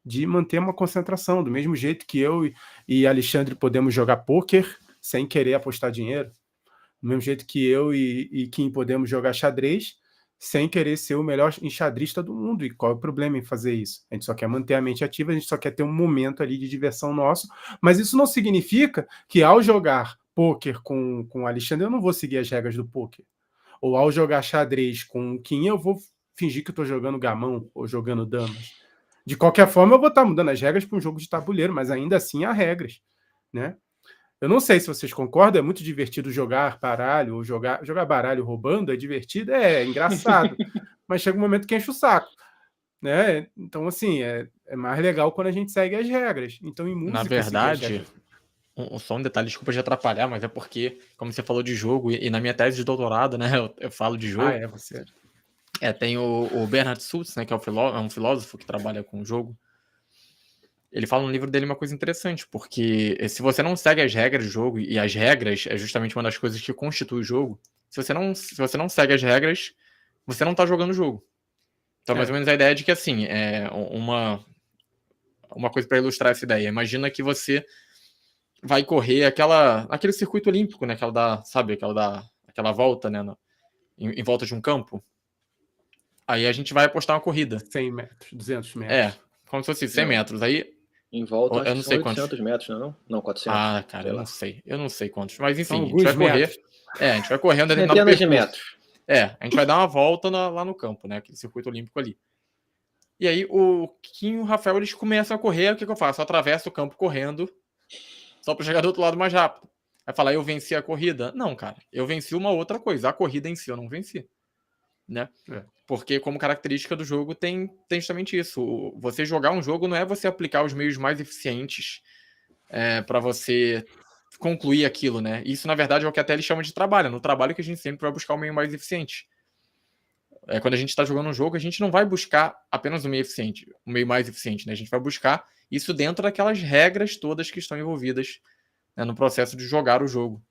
de manter uma concentração, do mesmo jeito que eu e Alexandre podemos jogar pôquer sem querer apostar dinheiro, do mesmo jeito que eu e Kim podemos jogar xadrez sem querer ser o melhor enxadrista do mundo. E qual é o problema em fazer isso? A gente só quer manter a mente ativa, a gente só quer ter um momento ali de diversão nosso, mas isso não significa que ao jogar pôquer com o Alexandre, eu não vou seguir as regras do pôquer. Ou ao jogar xadrez com o Kim, eu vou fingir que eu estou jogando gamão ou jogando damas. De qualquer forma, eu vou estar mudando as regras para um jogo de tabuleiro, mas ainda assim há regras, né? Eu não sei se vocês concordam, é muito divertido jogar baralho, ou jogar baralho roubando, é divertido, é engraçado, mas chega um momento que enche o saco, né? Então, assim, é mais legal quando a gente segue as regras. Então, em música, Na verdade, só um detalhe, desculpa de atrapalhar, mas é porque, como você falou de jogo, e na minha tese de doutorado, né, eu falo de jogo. Você. Tem o Bernhard Suits, né, que é um filósofo que trabalha com jogo. Ele fala no livro dele uma coisa interessante, porque se você não segue as regras do jogo, e as regras é justamente uma das coisas que constitui o jogo, se você não segue as regras, você não tá jogando o jogo. Então, mais ou menos a ideia é de que, assim, uma coisa para ilustrar essa ideia. Imagina que você vai correr aquele circuito olímpico, né, aquela volta, né, em volta de um campo. Aí a gente vai apostar uma corrida. 100 metros, 200 metros. Como se fosse 100 metros. Aí em volta, eu não sei quantos. 800 metros, não? Não, 400. Cara, eu não sei. Eu não sei quantos. Mas enfim, São a gente vai correr. Metros. A gente vai correndo dentro centenas de metros. A gente vai dar uma volta lá no campo, né? Aquele circuito olímpico ali. E aí o Kim e o Rafael, eles começam a correr. O que eu faço? Eu atravesso o campo correndo só para chegar do outro lado mais rápido. Vai falar, eu venci a corrida? Não, cara. Eu venci uma outra coisa. A corrida em si eu não venci. Né? Porque como característica do jogo tem justamente isso. Você jogar um jogo não é você aplicar os meios mais eficientes para você concluir aquilo, né? Isso, na verdade, é o que até ele chama de trabalho. No trabalho que a gente sempre vai buscar o meio mais eficiente. Quando a gente está jogando um jogo, a gente não vai buscar apenas o meio eficiente, o meio mais eficiente, né? A gente vai buscar isso dentro daquelas regras todas que estão envolvidas, né, no processo de jogar o jogo.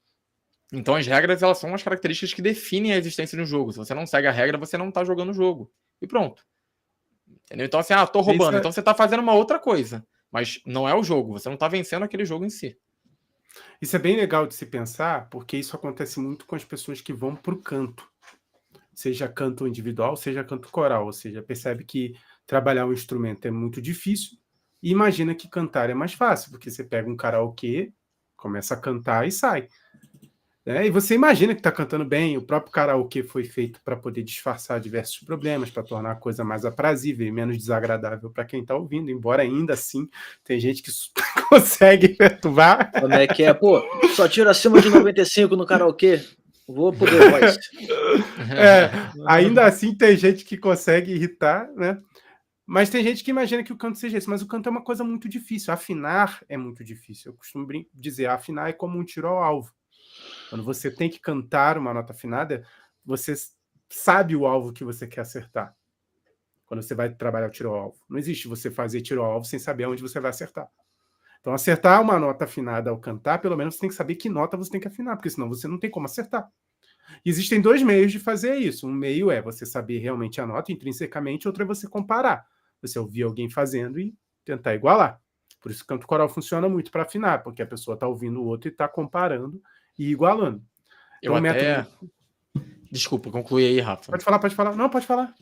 Então as regras, elas são as características que definem a existência do jogo. Se você não segue a regra, você não tá jogando o jogo. E pronto. Entendeu? Então assim, tô roubando. Então você tá fazendo uma outra coisa. Mas não é o jogo. Você não tá vencendo aquele jogo em si. Isso é bem legal de se pensar, porque isso acontece muito com as pessoas que vão pro canto. Seja canto individual, seja canto coral. Ou seja, percebe que trabalhar um instrumento é muito difícil e imagina que cantar é mais fácil, porque você pega um karaokê, começa a cantar e sai. E você imagina que está cantando bem, o próprio karaokê foi feito para poder disfarçar diversos problemas, para tornar a coisa mais aprazível e menos desagradável para quem está ouvindo, embora ainda assim tem gente que consegue perturbar. Como é que é? Pô, só tiro acima de 95 no karaokê. Vou pro The Voice. Ainda assim tem gente que consegue irritar, né? Mas tem gente que imagina que o canto seja isso, mas o canto é uma coisa muito difícil, afinar é muito difícil. Eu costumo dizer, afinar é como um tiro ao alvo. Quando você tem que cantar uma nota afinada, você sabe o alvo que você quer acertar. Quando você vai trabalhar o tiro ao alvo. Não existe você fazer tiro ao alvo sem saber onde você vai acertar. Então, acertar uma nota afinada ao cantar, pelo menos você tem que saber que nota você tem que afinar, porque senão você não tem como acertar. E existem dois meios de fazer isso. Um meio é você saber realmente a nota intrinsecamente, outro é você comparar. Você ouvir alguém fazendo e tentar igualar. Por isso que o canto coral funciona muito para afinar, porque a pessoa está ouvindo o outro e está comparando e igualando. Então, Desculpa, conclui aí, Rafa. Pode falar. Não, pode falar.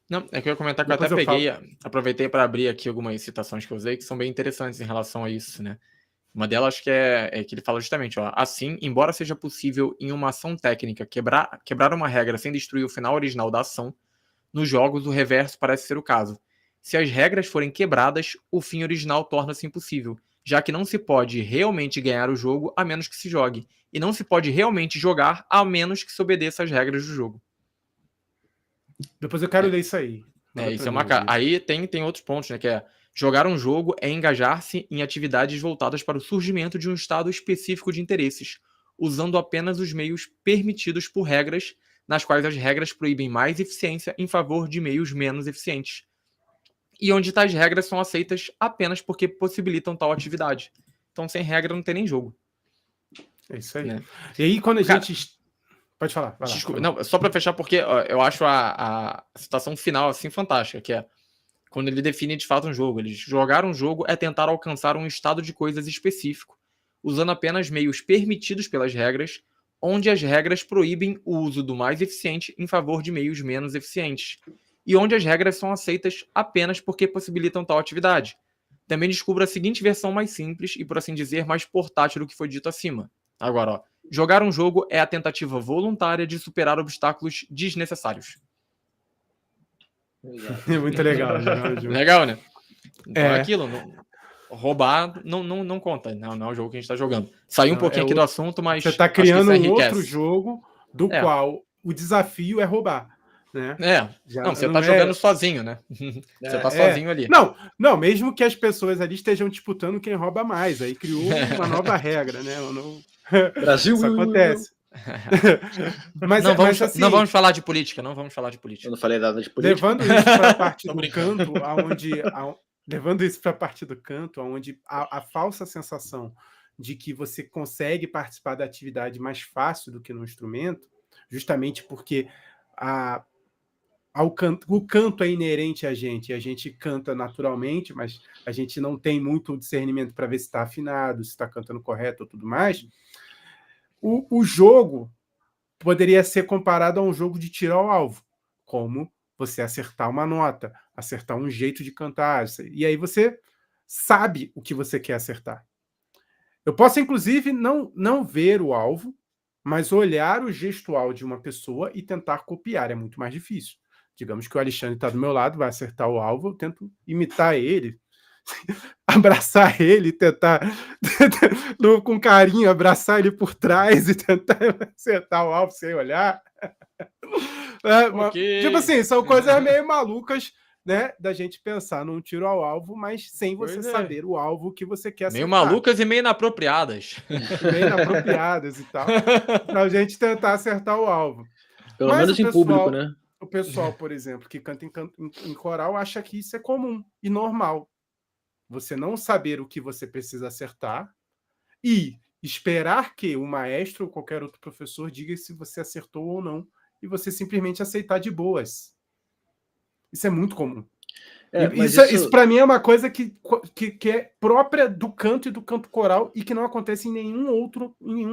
Não, é que eu ia comentar que depois eu até aproveitei para abrir aqui algumas citações que eu usei que são bem interessantes em relação a isso, né? Uma delas que é que ele fala justamente, assim, embora seja possível em uma ação técnica quebrar uma regra sem destruir o final original da ação, nos jogos o reverso parece ser o caso. Se as regras forem quebradas, o fim original torna-se impossível, já que não se pode realmente ganhar o jogo a menos que se jogue, e não se pode realmente jogar a menos que se obedeça às regras do jogo. Depois eu quero ler isso aí. Isso é uma cara. Aí tem outros pontos, né? Que é jogar um jogo é engajar-se em atividades voltadas para o surgimento de um estado específico de interesses, usando apenas os meios permitidos por regras, nas quais as regras proíbem mais eficiência em favor de meios menos eficientes. E onde tais regras são aceitas apenas porque possibilitam tal atividade. Então, sem regra, não tem nem jogo. É isso aí. Né? E aí, quando a gente... Pode falar. Vai lá. Desculpa, não, só para fechar, porque eu acho a citação final assim fantástica, que é quando ele define de fato um jogo. Ele jogar um jogo é tentar alcançar um estado de coisas específico, usando apenas meios permitidos pelas regras, onde as regras proíbem o uso do mais eficiente em favor de meios menos eficientes, e onde as regras são aceitas apenas porque possibilitam tal atividade. Também descubra a seguinte versão mais simples e, por assim dizer, mais portátil do que foi dito acima. Agora, ó, jogar um jogo é a tentativa voluntária de superar obstáculos desnecessários. Muito legal. Legal, né? Então é aquilo. Roubar não conta. Não é o jogo que a gente está jogando. Saiu um pouquinho aqui do assunto, mas... Você está criando um outro jogo do qual o desafio é roubar. Né? Você está jogando sozinho, né? Você está sozinho ali. Não, mesmo que as pessoas ali estejam disputando quem rouba mais. Aí criou uma nova regra, né? Brasil! Isso acontece. Mas assim, não vamos falar de política, não vamos falar de política. Eu não falei nada de política. Levando isso para a parte do canto, levando isso para a parte do canto, onde a falsa sensação de que você consegue participar da atividade mais fácil do que no instrumento, justamente porque o canto é inerente a gente canta naturalmente, mas a gente não tem muito discernimento para ver se está afinado, se está cantando correto ou tudo mais. O jogo poderia ser comparado a um jogo de tiro ao alvo, como você acertar uma nota, acertar um jeito de cantar, e aí você sabe o que você quer acertar. Eu posso, inclusive, não ver o alvo, mas olhar o gestual de uma pessoa e tentar copiar, é muito mais difícil. Digamos que o Alexandre está do meu lado, vai acertar o alvo, eu tento imitar ele, abraçar ele, tentar com carinho, abraçar ele por trás e tentar acertar o alvo sem olhar. Tipo assim, são coisas meio malucas, né, da gente pensar num tiro ao alvo, mas sem você saber o alvo que você quer acertar. Meio malucas e meio inapropriadas. Meio inapropriadas e tal, pra gente tentar acertar o alvo. Pelo menos em público, né? O pessoal, por exemplo, que canta em coral, acha que isso é comum e normal. Você não saber o que você precisa acertar e esperar que o maestro ou qualquer outro professor diga se você acertou ou não, e você simplesmente aceitar de boas. Isso é muito comum. Isso para mim é uma coisa que é própria do canto e do canto coral e que não acontece em nenhuma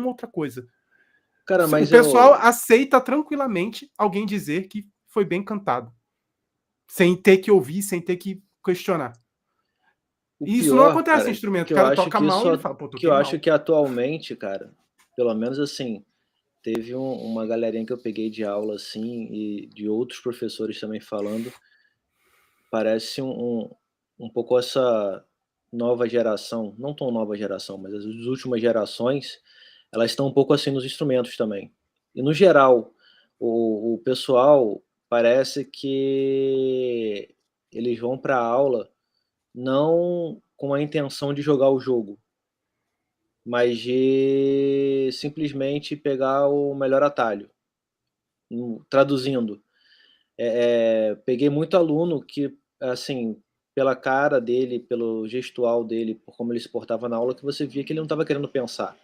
outra coisa. Cara, mas o pessoal aceita tranquilamente alguém dizer que foi bem cantado, sem ter que ouvir, sem ter que questionar. Isso não acontece em instrumento. O cara toca mal e fala, pô, eu acho que atualmente, cara, pelo menos assim, teve uma galerinha que eu peguei de aula, assim, e de outros professores também falando, parece um pouco essa nova geração, não tão nova geração, mas as últimas gerações, elas estão um pouco assim nos instrumentos também. E no geral, o pessoal parece que eles vão para a aula não com a intenção de jogar o jogo, mas de simplesmente pegar o melhor atalho. Traduzindo, peguei muito aluno que, assim, pela cara dele, pelo gestual dele, por como ele se portava na aula, que você via que ele não estava querendo pensar.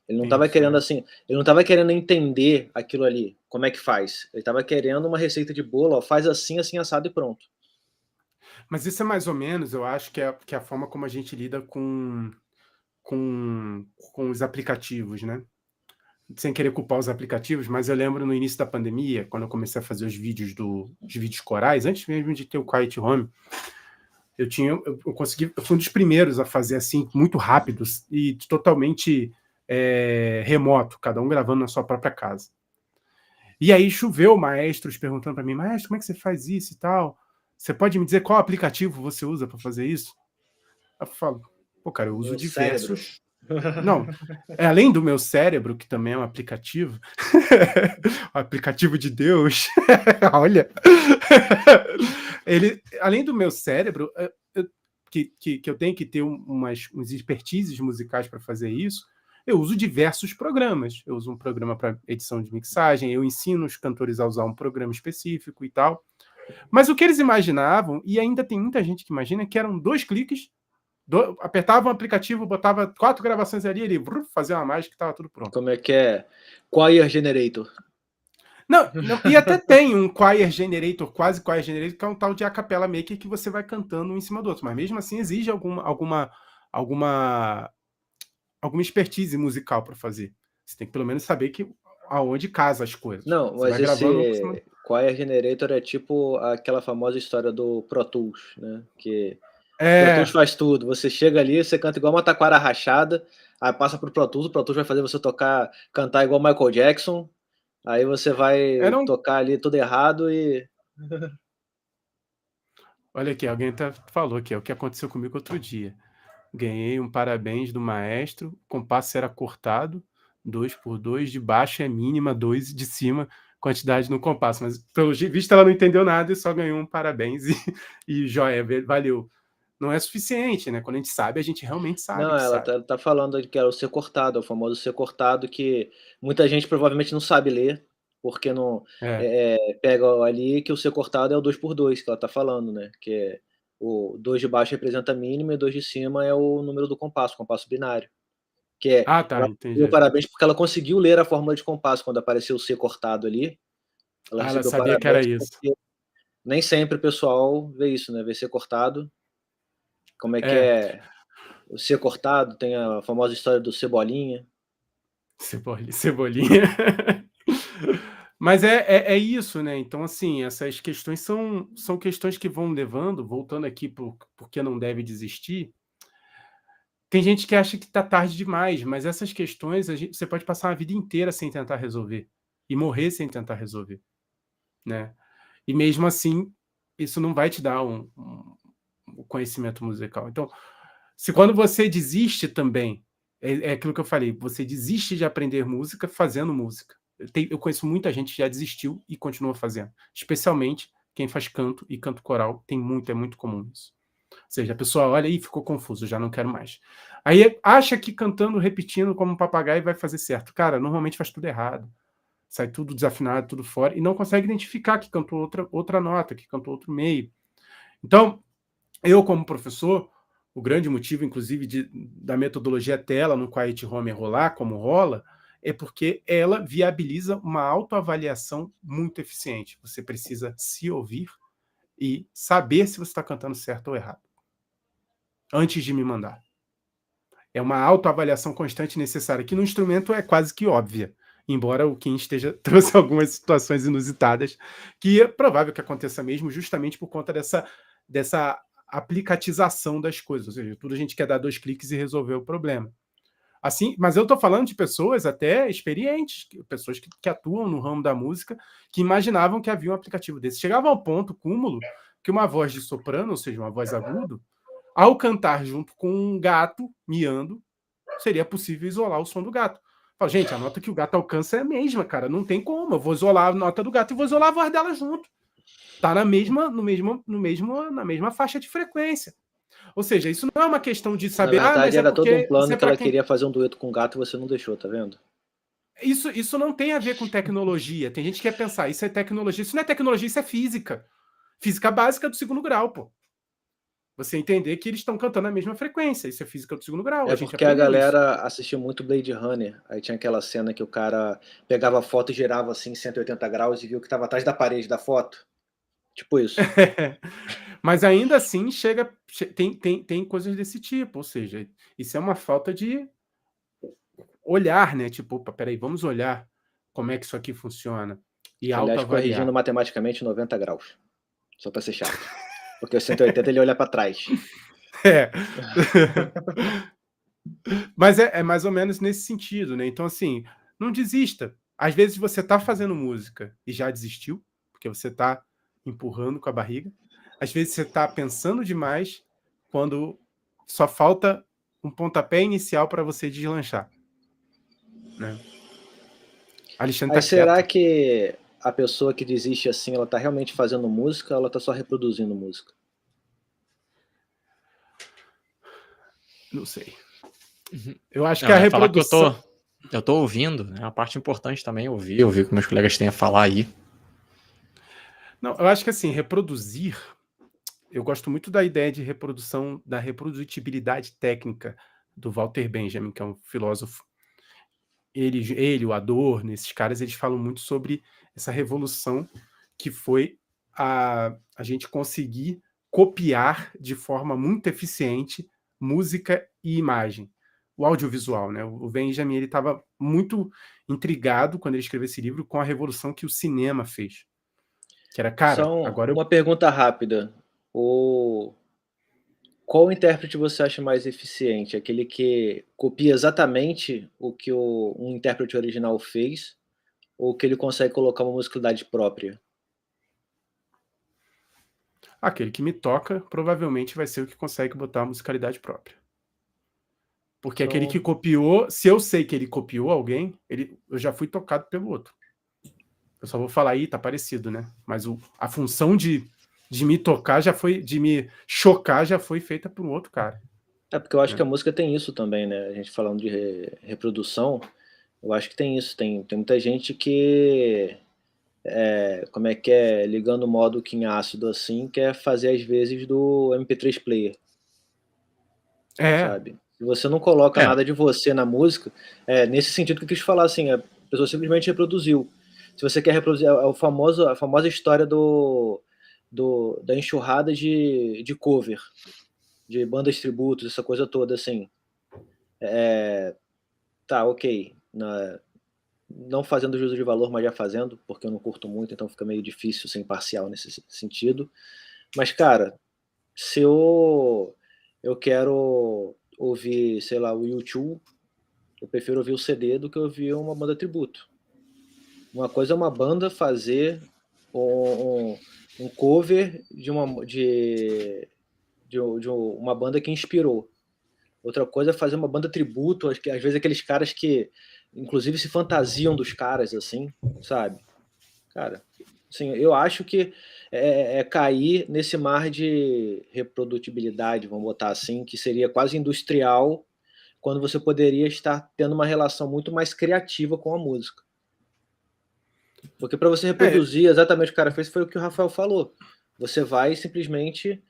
Ele não estava querendo, assim, ele não estava querendo entender aquilo ali, como é que faz. Ele estava querendo uma receita de bolo, ó, faz assim, assim, assado e pronto. Mas isso é mais ou menos, eu acho que é a forma como a gente lida com os aplicativos, né? Sem querer culpar os aplicativos, mas eu lembro no início da pandemia, quando eu comecei a fazer os vídeos corais, antes mesmo de ter o Quiet Home, eu fui um dos primeiros a fazer assim, muito rápidos e totalmente remoto, cada um gravando na sua própria casa. E aí choveu maestros perguntando para mim, maestro, como é que você faz isso e tal? Você pode me dizer qual aplicativo você usa para fazer isso? Eu falo, pô, cara, eu uso diversos. Não, além do meu cérebro, que também é um aplicativo, o aplicativo de Deus, olha, além do meu cérebro, que eu tenho que ter uns expertises musicais para fazer isso, eu uso diversos programas. Eu uso um programa para edição de mixagem, eu ensino os cantores a usar um programa específico e tal. Mas o que eles imaginavam, e ainda tem muita gente que imagina, que eram 2 cliques, apertava um aplicativo, botava 4 gravações ali, ele fazia uma mágica e estava tudo pronto. Como é que é? Choir Generator. Não, e até tem um Choir Generator, quase Choir Generator, que é um tal de Acapella Maker que você vai cantando um em cima do outro, mas mesmo assim exige alguma expertise musical para fazer. Você tem que pelo menos saber aonde casa as coisas. Não, Você mas vai gravando esse Choir Generator é tipo aquela famosa história do Pro Tools, né? Que Pro Tools faz tudo. Você chega ali, você canta igual uma taquara rachada, aí passa pro Pro Tools, o Pro Tools vai fazer você cantar igual Michael Jackson, aí você vai tocar ali tudo errado e... Olha aqui, alguém falou aqui, é o que aconteceu comigo outro dia. Ganhei um parabéns do maestro, o compasso era cortado, 2x2, de baixo é mínima, 2 de cima, quantidade no compasso. Mas, pelo visto, ela não entendeu nada e só ganhou um parabéns e joia, valeu. Não é suficiente, né? Quando a gente sabe, a gente realmente sabe. Não, ela tá falando que era o C cortado, é o famoso C cortado, que muita gente provavelmente não sabe ler, porque não pega ali que o C cortado é o 2x2 que ela tá falando, né? Que o 2 de baixo representa a mínima e 2 de cima é o número do compasso binário. Que ela entendi. Parabéns porque ela conseguiu ler a fórmula de compasso quando apareceu o C cortado ali. Ela sabia que era isso. Nem sempre o pessoal vê isso, né? Vê C cortado. Como é que é? O C cortado, tem a famosa história do Cebolinha. Cebolinha. Mas é isso, né? Então, assim, essas questões são questões que vão levando, voltando aqui porque não deve desistir. Tem gente que acha que está tarde demais, mas essas questões você pode passar a vida inteira sem tentar resolver e morrer sem tentar resolver, né? E mesmo assim, isso não vai te dar um conhecimento musical. Então, se quando você desiste também, é aquilo que eu falei, você desiste de aprender música fazendo música. Eu conheço muita gente que já desistiu e continua fazendo, especialmente quem faz canto e canto coral, é muito comum isso. Ou seja, a pessoa olha e ficou confuso, já não quero mais. Aí acha que cantando, repetindo como um papagaio vai fazer certo. Cara, normalmente faz tudo errado. Sai tudo desafinado, tudo fora, e não consegue identificar que cantou outra nota, que cantou outro meio. Então, eu como professor, o grande motivo, inclusive, da metodologia tela no Quiet Home rolar como rola, é porque ela viabiliza uma autoavaliação muito eficiente. Você precisa se ouvir e saber se você está cantando certo ou errado, antes de me mandar. É uma autoavaliação constante necessária, que no instrumento é quase que óbvia, embora o Kim trouxe algumas situações inusitadas, que é provável que aconteça mesmo, justamente por conta dessa aplicatização das coisas, ou seja, tudo a gente quer dar 2 cliques e resolver o problema. Assim, mas eu estou falando de pessoas até experientes, pessoas que atuam no ramo da música, que imaginavam que havia um aplicativo desse. Chegava ao ponto cúmulo que uma voz de soprano, ou seja, uma voz aguda, ao cantar junto com um gato miando, seria possível isolar o som do gato. Fala, gente, a nota que o gato alcança é a mesma, cara, não tem como. Eu vou isolar a nota do gato e vou isolar a voz dela junto. Tá na mesma faixa de frequência. Ou seja, isso não é uma questão de saber... Na verdade, era todo um plano que ela queria fazer um dueto com o gato e você não deixou, tá vendo? Isso não tem a ver com tecnologia. Tem gente que quer pensar, isso é tecnologia. Isso não é tecnologia, isso é física. Física básica do 2º grau, pô. Você entender que eles estão cantando a mesma frequência. Isso é física do 2º grau. É porque a galera assistiu muito Blade Runner. Aí tinha aquela cena que o cara pegava a foto e girava assim 180 graus e viu que estava atrás da parede da foto. Tipo isso. Mas ainda assim tem coisas desse tipo. Ou seja, isso é uma falta de olhar, né? Tipo, opa, peraí, vamos olhar como é que isso aqui funciona. E aliás, corrigindo matematicamente 90 graus. Só para ser chato. Porque o 180 ele olha para trás. Mas é mais ou menos nesse sentido, né? Então, assim, não desista. Às vezes você está fazendo música e já desistiu, porque você está empurrando com a barriga. Às vezes você está pensando demais quando só falta um pontapé inicial para você deslanchar, né? Alexandre Mas será que a pessoa que desiste assim, ela está realmente fazendo música ou ela está só reproduzindo música? Não sei. Eu acho que a reprodução... Eu tô ouvindo, é uma parte importante também ouvir o que meus colegas têm a falar aí. Não, eu acho que assim, reproduzir... Eu gosto muito da ideia de reprodução, da reprodutibilidade técnica do Walter Benjamin, que é um filósofo. Ele, o Adorno, esses caras, eles falam muito sobre essa revolução que foi a gente conseguir copiar de forma muito eficiente música e imagem. o audiovisual, né? O Benjamin, ele estava muito intrigado, quando ele escreveu esse livro, com a revolução que o cinema fez. Que era, cara, agora Uma pergunta rápida. Qual intérprete você acha mais eficiente? Aquele que copia exatamente o que um intérprete original fez, ou que ele consegue colocar uma musicalidade própria? Aquele que me toca, provavelmente vai ser o que consegue botar a musicalidade própria. Porque aquele que copiou, se eu sei que ele copiou alguém, eu já fui tocado pelo outro. Eu só vou falar aí, tá parecido, né? Mas a função de me tocar já foi, de me chocar já foi feita por um outro cara. Porque eu acho que a música tem isso também, né? A gente falando de reprodução, eu acho que tem isso. Tem muita gente que, como é que é, ligando o modo que em ácido assim, quer fazer às vezes do MP3 player. Sabe? Se você não coloca nada de você na música, nesse sentido que eu quis falar, assim, a pessoa simplesmente reproduziu. Se você quer reproduzir, a famosa história da enxurrada de cover, de bandas tributos, essa coisa toda, assim. Tá, ok. Não fazendo juízo de valor, mas já fazendo, porque eu não curto muito, então fica meio difícil ser imparcial nesse sentido. Mas, cara, se eu quero ouvir, sei lá, o U2, eu prefiro ouvir o CD do que ouvir uma banda tributo. Uma coisa é uma banda fazer um cover de uma banda que inspirou. Outra coisa é fazer uma banda tributo, às vezes aqueles caras que, inclusive, se fantasiam dos caras, assim, sabe? Cara, assim, eu acho que é cair nesse mar de reprodutibilidade, vamos botar assim, que seria quase industrial, quando você poderia estar tendo uma relação muito mais criativa com a música. Porque para você reproduzir exatamente o que o cara fez, foi o que o Rafael falou. Você vai simplesmente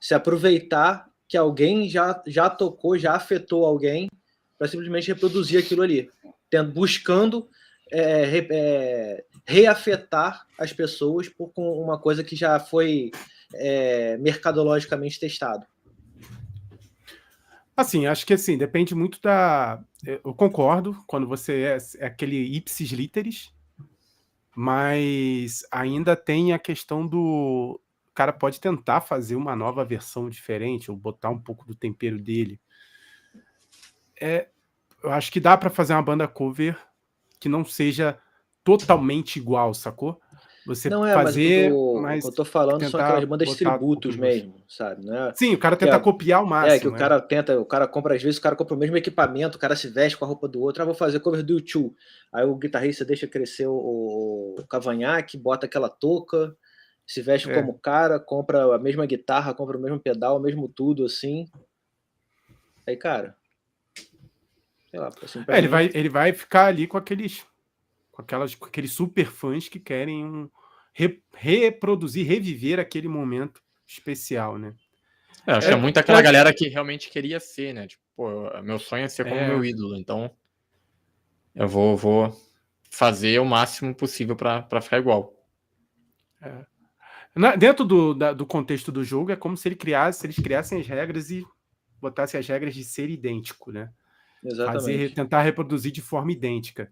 se aproveitar que alguém já tocou, já afetou alguém, para simplesmente reproduzir aquilo ali, buscando reafetar as pessoas com uma coisa que já foi mercadologicamente testado. Assim, acho que assim, depende muito eu concordo, quando você é aquele ipsis literis, mas ainda tem a questão o cara pode tentar fazer uma nova versão diferente, ou botar um pouco do tempero dele. Eu acho que dá para fazer uma banda cover que não seja totalmente igual, sacou? Você fazer, mas o que eu tô falando são aquelas bandas tributos mesmo, sabe? Né? Sim, o cara tenta copiar o máximo. Que o cara compra, às vezes o cara compra o mesmo equipamento, o cara se veste com a roupa do outro, vou fazer cover do U2. Aí o guitarrista deixa crescer o cavanhaque, bota aquela touca, se veste como cara, compra a mesma guitarra, compra o mesmo pedal, o mesmo tudo, assim. Aí, cara, sei lá, assim, ele vai ficar ali com aqueles super fãs que querem reproduzir, reviver aquele momento especial, né? Acho que é muito aquela galera que realmente queria ser, né? Tipo, pô, meu sonho é ser como meu ídolo, então eu vou fazer o máximo possível para ficar igual. Dentro do contexto do jogo, é como se eles criassem as regras e botassem as regras de ser idêntico, né? Exatamente. Tentar reproduzir de forma idêntica.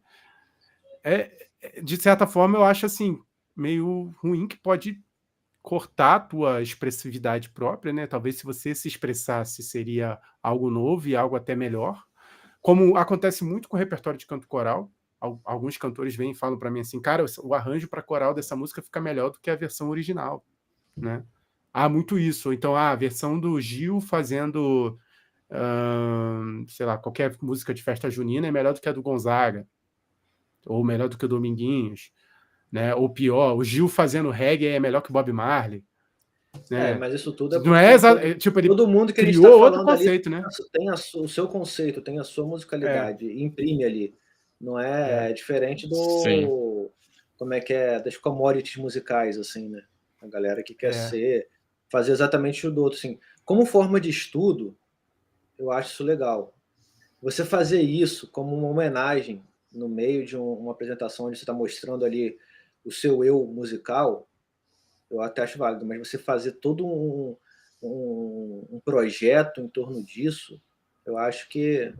De certa forma, eu acho assim, meio ruim, que pode cortar a tua expressividade própria, né? Talvez se você se expressasse, seria algo novo e algo até melhor. Como acontece muito com o repertório de canto coral. Alguns cantores vêm e falam para mim assim, cara, o arranjo para coral dessa música fica melhor do que a versão original, né? Há muito isso. Então, a versão do Gil fazendo, sei lá, qualquer música de festa junina é melhor do que a do Gonzaga, ou melhor do que o Dominguinhos, né? Ou pior, o Gil fazendo reggae é melhor que o Bob Marley. Né? Mas isso tudo não é tipo, ele todo mundo que criou a gente tá outro conceito, ali, né? Tem o seu conceito, tem a sua musicalidade, imprime ali. Não é diferente do... Como é que é? Das commodities musicais, assim, né? A galera que quer fazer exatamente o do outro, assim. Como forma de estudo, eu acho isso legal. Você fazer isso como uma homenagem no meio de uma apresentação onde você está mostrando ali o seu eu musical, eu até acho válido, mas você fazer todo um projeto em torno disso, Eu acho que...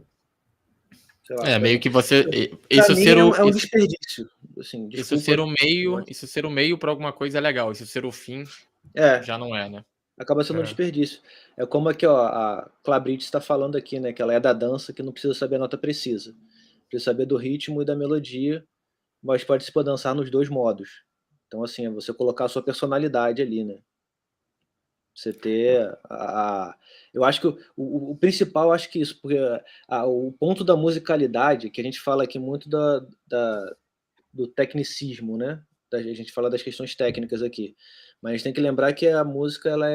Sei lá, meio que você... Isso ser é um desperdício. Assim, isso ser o meio para alguma coisa é legal. Isso ser o fim já não é, né? Acaba sendo um desperdício. É como aqui, ó, a Clabrit está falando aqui, né? Que ela é da dança, que não precisa saber a nota precisa. Precisa saber do ritmo e da melodia, mas pode se dançar nos dois modos. Então, assim, é você colocar a sua personalidade ali, né? Você ter eu acho que o principal, acho que isso, porque o ponto da musicalidade, que a gente fala aqui muito do tecnicismo, né? A gente fala das questões técnicas aqui, mas a gente tem que lembrar que a música, ela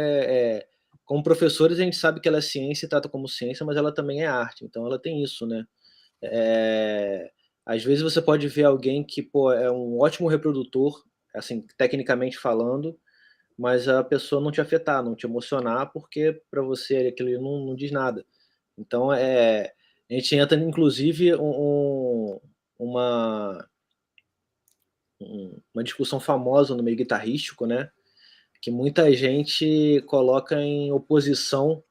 como professores, a gente sabe que ela é ciência e trata como ciência, mas ela também é arte, então ela tem isso, né? Às vezes você pode ver alguém que, pô, é um ótimo reprodutor, assim, tecnicamente falando, mas a pessoa não te afetar, não te emocionar, porque para você aquilo não diz nada. Então, a gente entra, inclusive, uma discussão famosa no meio guitarrístico, né? Que muita gente coloca em oposição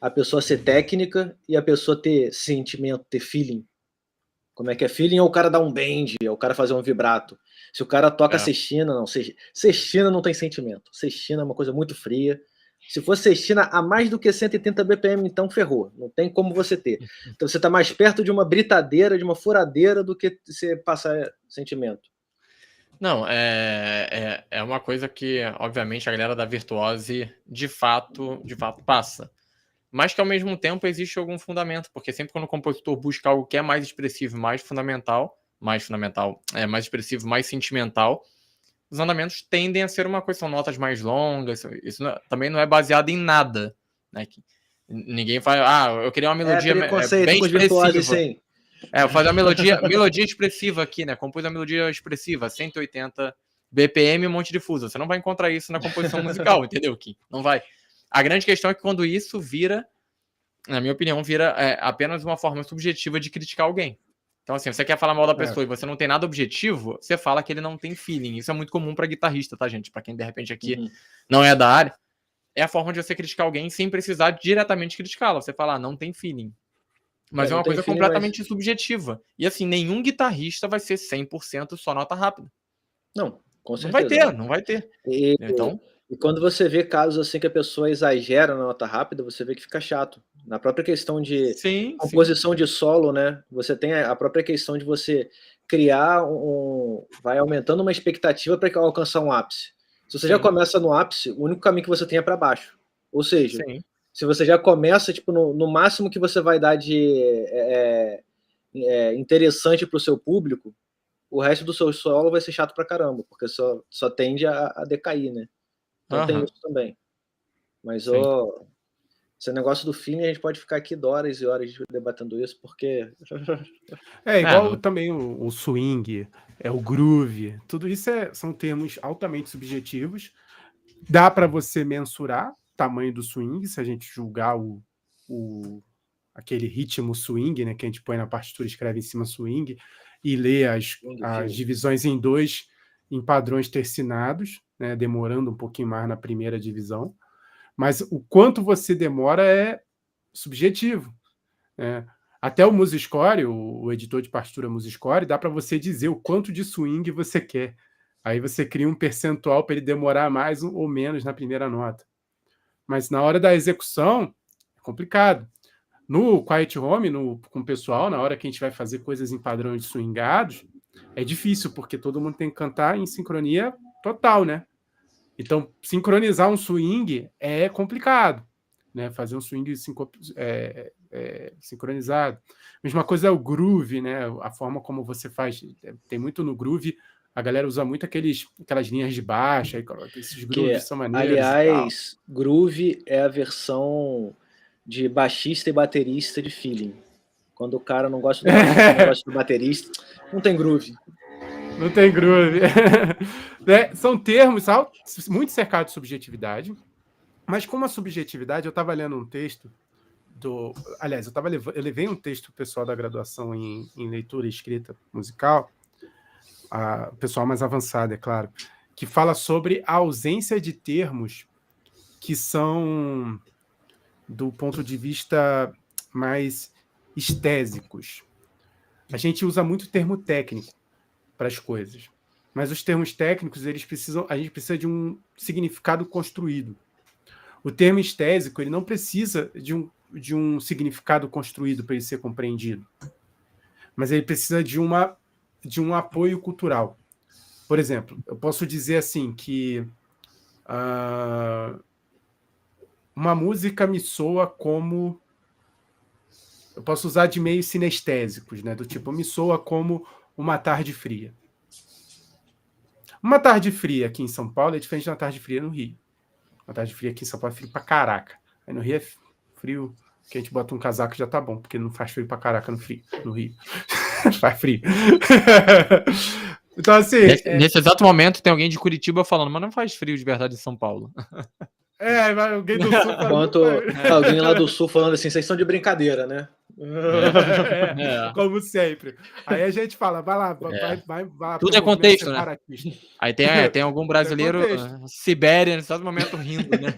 a pessoa ser técnica e a pessoa ter sentimento, ter feeling. Como é que é? Feeling é o cara dar um bend, é o cara fazer um vibrato. Se o cara toca sextina, não. Sextina não tem sentimento. Sextina é uma coisa muito fria. Se for sextina a mais do que 180 BPM, então ferrou. Não tem como você ter. Então você está mais perto de uma britadeira, de uma furadeira, do que você passar sentimento. Não, é uma coisa que, obviamente, a galera da virtuose de fato passa. Mas que, ao mesmo tempo, existe algum fundamento, porque sempre quando o compositor busca algo que é mais expressivo, mais expressivo, mais sentimental, os andamentos tendem a ser uma coisa, são notas mais longas, isso também não é baseado em nada, né? Ninguém fala, eu queria uma melodia bem expressiva. Eu fazer uma melodia expressiva aqui, né? Compus a melodia expressiva, 180 BPM, um monte de fuso. Você não vai encontrar isso na composição musical, entendeu, Kim? Não vai. A grande questão é que quando isso vira, na minha opinião, vira apenas uma forma subjetiva de criticar alguém. Então, assim, você quer falar mal da pessoa e você não tem nada objetivo, você fala que ele não tem feeling. Isso é muito comum para guitarrista, tá, gente? Para quem, de repente, aqui não é da área. É a forma de você criticar alguém sem precisar diretamente criticá-lo. Você fala, não tem feeling. Mas é uma coisa completamente subjetiva. E, assim, nenhum guitarrista vai ser 100% só nota rápida. Não, com certeza. Não vai ter. Então... E quando você vê casos assim que a pessoa exagera na nota rápida, você vê que fica chato. Na própria questão de composição de solo, né? Você tem a própria questão de você criar vai aumentando uma expectativa para alcançar um ápice. Se você já começa no ápice, o único caminho que você tem é para baixo. Ou seja, se você já começa tipo no máximo que você vai dar de interessante para o seu público, o resto do seu solo vai ser chato pra caramba, porque só tende a decair, né? Então tem isso também. Mas esse negócio do feeling, a gente pode ficar aqui horas e horas debatendo isso, porque... igual também o swing, o groove, tudo isso são termos altamente subjetivos. Dá para você mensurar o tamanho do swing, se a gente julgar aquele ritmo swing, né, que a gente põe na partitura, escreve em cima swing, e lê as divisões em dois, em padrões tercinados, né, demorando um pouquinho mais na primeira divisão, mas o quanto você demora é subjetivo, né? Até o Musiscore, o editor de partitura Musiscore, dá para você dizer o quanto de swing você quer. Aí você cria um percentual para ele demorar mais ou menos na primeira nota. Mas na hora da execução, é complicado. No Quiet Home, com o pessoal, na hora que a gente vai fazer coisas em padrões swingados, é difícil, porque todo mundo tem que cantar em sincronia total, né? Então, sincronizar um swing é complicado, né? Fazer um swing sincronizado. Mesma coisa é o groove, né? A forma como você faz. Tem muito no groove, a galera usa muito aquelas linhas de baixo, esses grooves são maneiros. Aliás, groove é a versão de baixista e baterista de feeling. Quando o cara não gosta do baixista, não gosta do baterista, não tem groove. Não tem groove. São termos muito cercados de subjetividade, mas como a subjetividade, eu estava lendo um texto aliás, eu levei um texto pessoal da graduação em leitura e escrita musical, o pessoal mais avançado, é claro, que fala sobre a ausência de termos que são, do ponto de vista mais estésicos. A gente usa muito termo técnico para as coisas, mas os termos técnicos, a gente precisa de um significado construído. O termo estésico, ele não precisa de um significado construído para ele ser compreendido, mas ele precisa de um apoio cultural. Por exemplo, eu posso dizer assim que uma música me soa como... Eu posso usar de meios sinestésicos, né? Do tipo, me soa como uma tarde fria. Uma tarde fria aqui em São Paulo é diferente de uma tarde fria no Rio. Uma tarde fria aqui em São Paulo é frio pra caraca. Aí no Rio é frio, que a gente bota um casaco e já tá bom, porque não faz frio pra caraca no Rio. Faz frio. Então, assim... Nesse exato momento, tem alguém de Curitiba falando, mas não faz frio de verdade em São Paulo. Alguém do Sul falando... Alguém lá do Sul falando assim, vocês são de brincadeira, né? Como sempre. Aí a gente fala, vai lá. Tudo é contexto, né? Aí tem algum brasileiro Sibéria, nesse exato momento, rindo, né?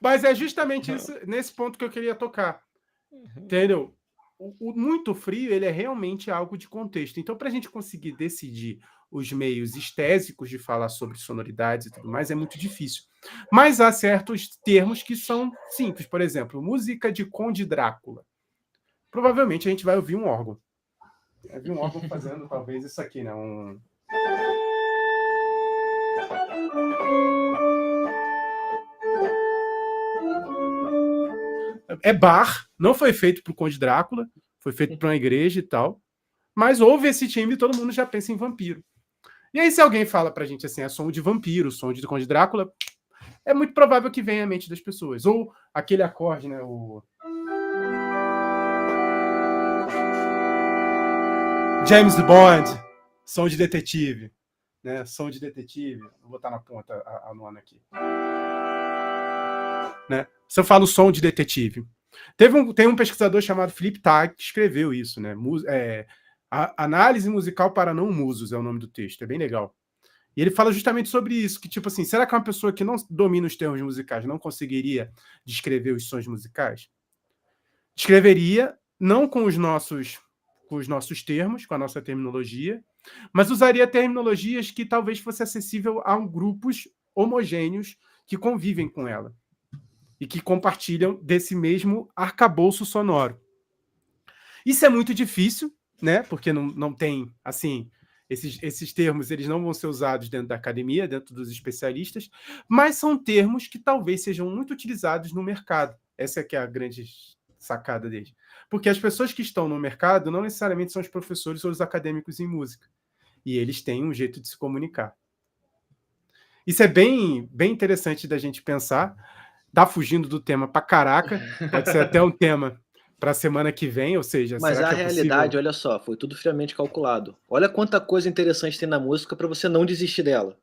Mas é justamente isso, nesse ponto que eu queria tocar. Entendeu? O muito frio, ele é realmente algo de contexto. Então, para a gente conseguir decidir os meios estésicos de falar sobre sonoridades e tudo mais, é muito difícil. Mas há certos termos que são simples. Por exemplo, música de Conde Drácula. Provavelmente a gente vai ouvir um órgão. Vai ouvir um órgão fazendo talvez isso aqui, né? É Bach, não foi feito para o Conde Drácula, foi feito para uma igreja e tal, mas ouve esse timbre e todo mundo já pensa em vampiro. E aí se alguém fala pra gente assim, é som de vampiro, som de Conde Drácula, é muito provável que venha à mente das pessoas. Ou aquele acorde, né, o... James Bond, som de detetive, né, som de detetive, vou botar na ponta a nona aqui. Né? Se eu falo som de detetive. Tem um pesquisador chamado Philip Tag que escreveu isso, né? Análise musical para não musos é o nome do texto, é bem legal. E ele fala justamente sobre isso, que tipo assim, será que uma pessoa que não domina os termos musicais não conseguiria descrever os sons musicais? Descreveria, não com os nossos termos, com a nossa terminologia, mas usaria terminologias que talvez fosse acessível a grupos homogêneos que convivem com ela e que compartilham desse mesmo arcabouço sonoro. Isso é muito difícil, né? Porque não tem, assim, esses termos eles não vão ser usados dentro da academia, dentro dos especialistas, mas são termos que talvez sejam muito utilizados no mercado. Essa é que é a grande sacada deles. Porque as pessoas que estão no mercado não necessariamente são os professores ou os acadêmicos em música. E eles têm um jeito de se comunicar. Isso é bem, bem interessante da gente pensar. Tá fugindo do tema pra caraca. Pode ser até um tema para a semana que vem, ou seja... Mas a realidade, olha só, foi tudo friamente calculado. Olha quanta coisa interessante tem na música para você não desistir dela.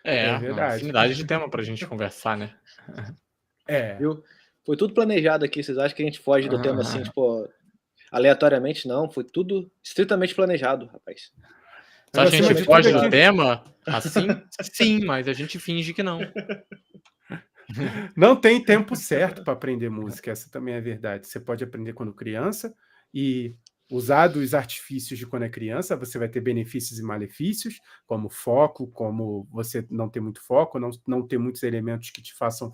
É verdade. Infinidade de tema pra gente conversar, né? Viu? Foi tudo planejado aqui. Vocês acham que a gente foge do tema assim, tipo, aleatoriamente? Não, foi tudo estritamente planejado, rapaz. Você acha que a gente foge do tema assim? Sim, mas a gente finge que não. Não tem tempo certo para aprender música, essa também é verdade. Você pode aprender quando criança e usar dos artifícios de quando é criança, você vai ter benefícios e malefícios, como foco, como você não ter muito foco, não ter muitos elementos que te façam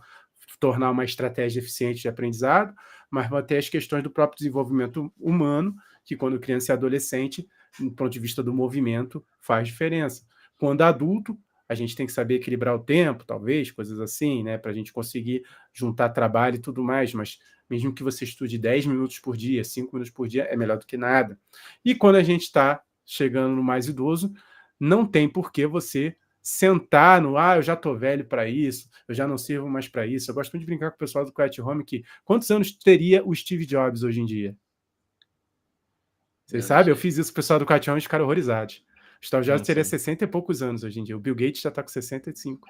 tornar uma estratégia eficiente de aprendizado, mas vai ter as questões do próprio desenvolvimento humano, que quando criança e adolescente, do ponto de vista do movimento, faz diferença. Quando adulto, a gente tem que saber equilibrar o tempo, talvez, coisas assim, né, para a gente conseguir juntar trabalho e tudo mais, mas mesmo que você estude 10 minutos por dia, 5 minutos por dia, é melhor do que nada. E quando a gente está chegando no mais idoso, não tem por que você sentar no, eu já tô velho para isso, eu já não sirvo mais para isso. Eu gosto muito de brincar com o pessoal do Quiet Home que quantos anos teria o Steve Jobs hoje em dia? Vocês sabem? Eu fiz isso com o pessoal do Quiet Home e ficaram horrorizados. O Steve Jobs teria 60 e poucos anos hoje em dia. O Bill Gates já está com 65.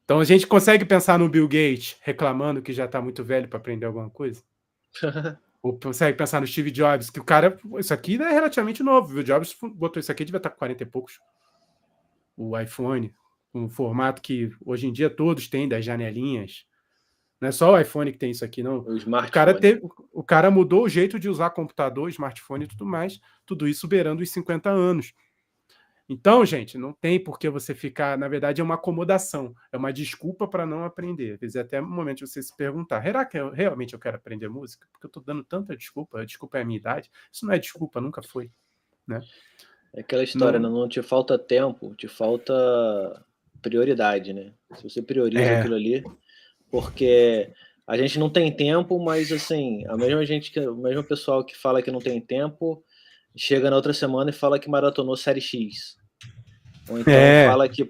Então a gente consegue pensar no Bill Gates reclamando que já está muito velho para aprender alguma coisa? Ou consegue pensar no Steve Jobs, que o cara... Isso aqui é relativamente novo. O Bill Jobs botou isso aqui, devia estar com 40 e poucos. O iPhone, um formato que hoje em dia todos têm, das janelinhas. Não é só o iPhone que tem isso aqui, não. O cara mudou o jeito de usar computador, smartphone e tudo mais, tudo isso beirando os 50 anos. Então, gente, não tem por que você ficar... Na verdade, é uma acomodação, é uma desculpa para não aprender. Às vezes até o momento de você se perguntar, será que realmente eu quero aprender música? Porque eu estou dando tanta desculpa, a desculpa é a minha idade. Isso não é desculpa, nunca foi. Né? É aquela história, não te falta tempo, te falta prioridade, né? Se você prioriza aquilo ali, porque a gente não tem tempo, mas assim, o mesmo pessoal que fala que não tem tempo, chega na outra semana e fala que maratonou série X. Ou então fala que,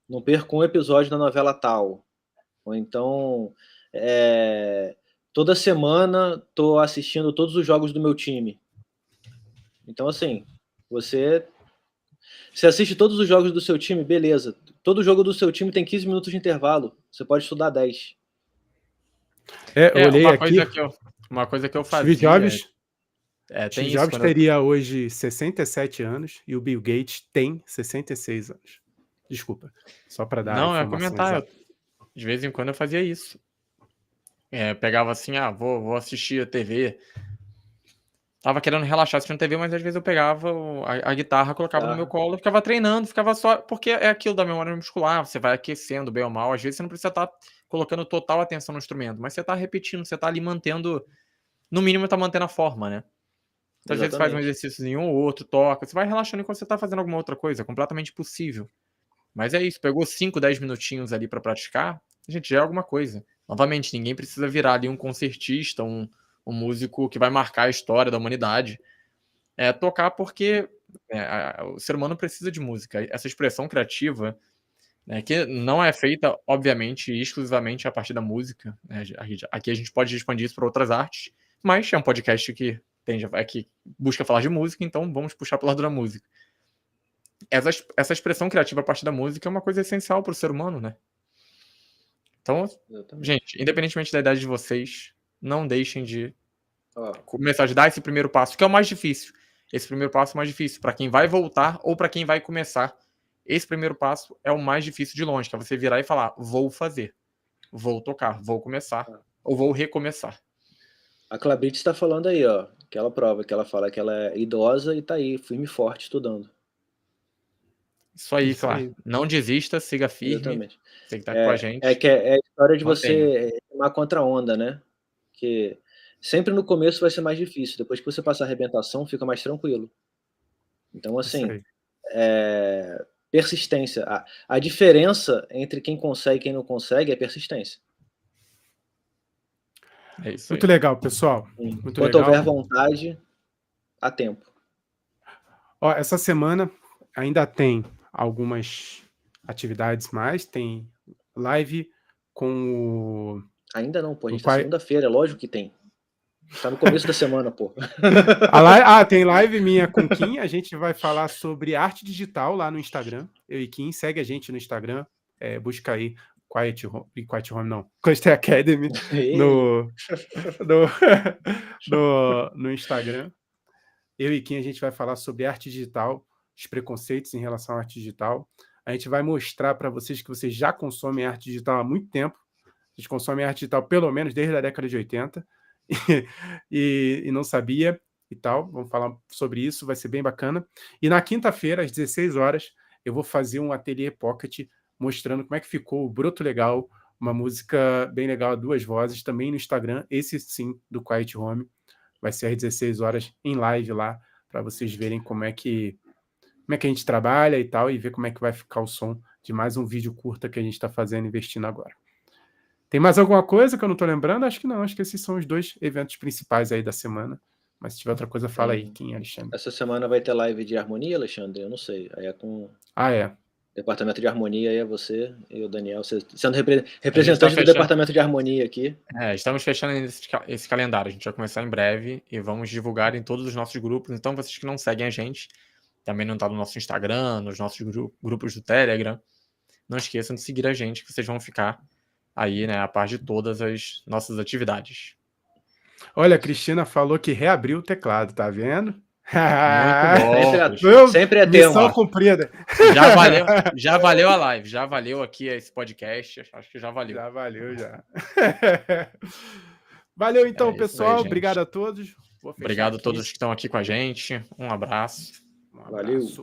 não perco um episódio da novela tal. Ou então, toda semana tô assistindo todos os jogos do meu time. Então, assim, você assiste todos os jogos do seu time, beleza. Todo jogo do seu time tem 15 minutos de intervalo. Você pode estudar 10. Olhei aqui. Uma coisa que eu fazia... Steve Jobs teria hoje 67 anos e o Bill Gates tem 66 anos. Desculpa, só para dar Não, a informação comentar. De vez em quando eu fazia isso. Pegava assim, vou assistir a TV. Tava querendo relaxar assistindo TV, mas às vezes eu pegava a guitarra, colocava no meu colo, ficava treinando, ficava só... Porque é aquilo da memória muscular, você vai aquecendo bem ou mal. Às vezes você não precisa estar colocando total atenção no instrumento, mas você tá repetindo, você tá ali mantendo... No mínimo, tá mantendo a forma, né? Então, às vezes faz um exercício ou outro, toca. Você vai relaxando enquanto você tá fazendo alguma outra coisa. É completamente possível. Mas é isso. Pegou 5, 10 minutinhos ali pra praticar, gente, já é alguma coisa. Novamente, ninguém precisa virar ali um concertista, um músico que vai marcar a história da humanidade. Tocar porque o ser humano precisa de música. Essa expressão criativa, né, que não é feita, obviamente, exclusivamente a partir da música. Né? Aqui a gente pode expandir isso para outras artes, mas é um podcast que busca falar de música, então vamos puxar para o lado da música. Essa expressão criativa a partir da música é uma coisa essencial para o ser humano, né? Então, gente, independentemente da idade de vocês, não deixem de começar a dar esse primeiro passo, que é o mais difícil. Esse primeiro passo é o mais difícil para quem vai voltar ou para quem vai começar. Esse primeiro passo é o mais difícil de longe, que é você virar e falar, vou fazer, vou tocar, vou começar, ou vou recomeçar. A Clabit está falando aí, aquela prova que ela fala que ela é idosa e tá aí, firme e forte, estudando. Isso aí, claro. Não desista, siga firme. Exatamente. Tem que estar com a gente. É a história de você remar contra a onda, né? Que sempre no começo vai ser mais difícil, depois que você passar a arrebentação, fica mais tranquilo. Então, assim, persistência. A diferença entre quem consegue e quem não consegue é persistência. É isso muito legal, pessoal. Enquanto houver vontade, há tempo. Essa semana ainda tem algumas atividades mais. Tem live com o... Ainda não, pô. A gente tá segunda-feira, é lógico que tem. Tá no começo da semana, pô. Tem live minha com Kim. A gente vai falar sobre arte digital lá no Instagram. Eu e Kim, segue a gente no Instagram. Busca aí Quiet Home não. Coaster Academy no Instagram. Eu e Kim, a gente vai falar sobre arte digital, os preconceitos em relação à arte digital. A gente vai mostrar para vocês que vocês já consomem arte digital há muito tempo. Vocês consomem arte digital pelo menos desde a década de 80 e não sabia e tal. Vamos falar sobre isso, vai ser bem bacana. E na quinta-feira, às 16 horas, eu vou fazer um ateliê pocket mostrando como é que ficou o Broto Legal, uma música bem legal, 2 vozes, também no Instagram, esse sim, do Quiet Home. Vai ser às 16 horas em live lá, para vocês verem como é que a gente trabalha e tal, e ver como é que vai ficar o som de mais um vídeo curta que a gente está fazendo, investindo agora. Tem mais alguma coisa que eu não estou lembrando? Acho que não, acho que esses são os 2 eventos principais aí da semana. Mas se tiver outra coisa, fala aí, Kim, Alexandre. Essa semana vai ter live de harmonia, Alexandre? Eu não sei. Aí é com... Departamento de Harmonia, aí é você e o Daniel, você sendo representante do Departamento de Harmonia aqui. Estamos fechando esse calendário, a gente vai começar em breve e vamos divulgar em todos os nossos grupos. Então, vocês que não seguem a gente, também não está no nosso Instagram, nos nossos grupos do Telegram, não esqueçam de seguir a gente, que vocês vão ficar aí, né, a par de todas as nossas atividades. Olha, a Cristina falou que reabriu o teclado, tá vendo? Muito bom. Sempre é tema. Missão cumprida. Já valeu a live, já valeu aqui esse podcast. Acho que já valeu. Já valeu, já. Valeu então, pessoal. Obrigado a todos. Obrigado a todos que estão aqui com a gente. Um abraço. Valeu.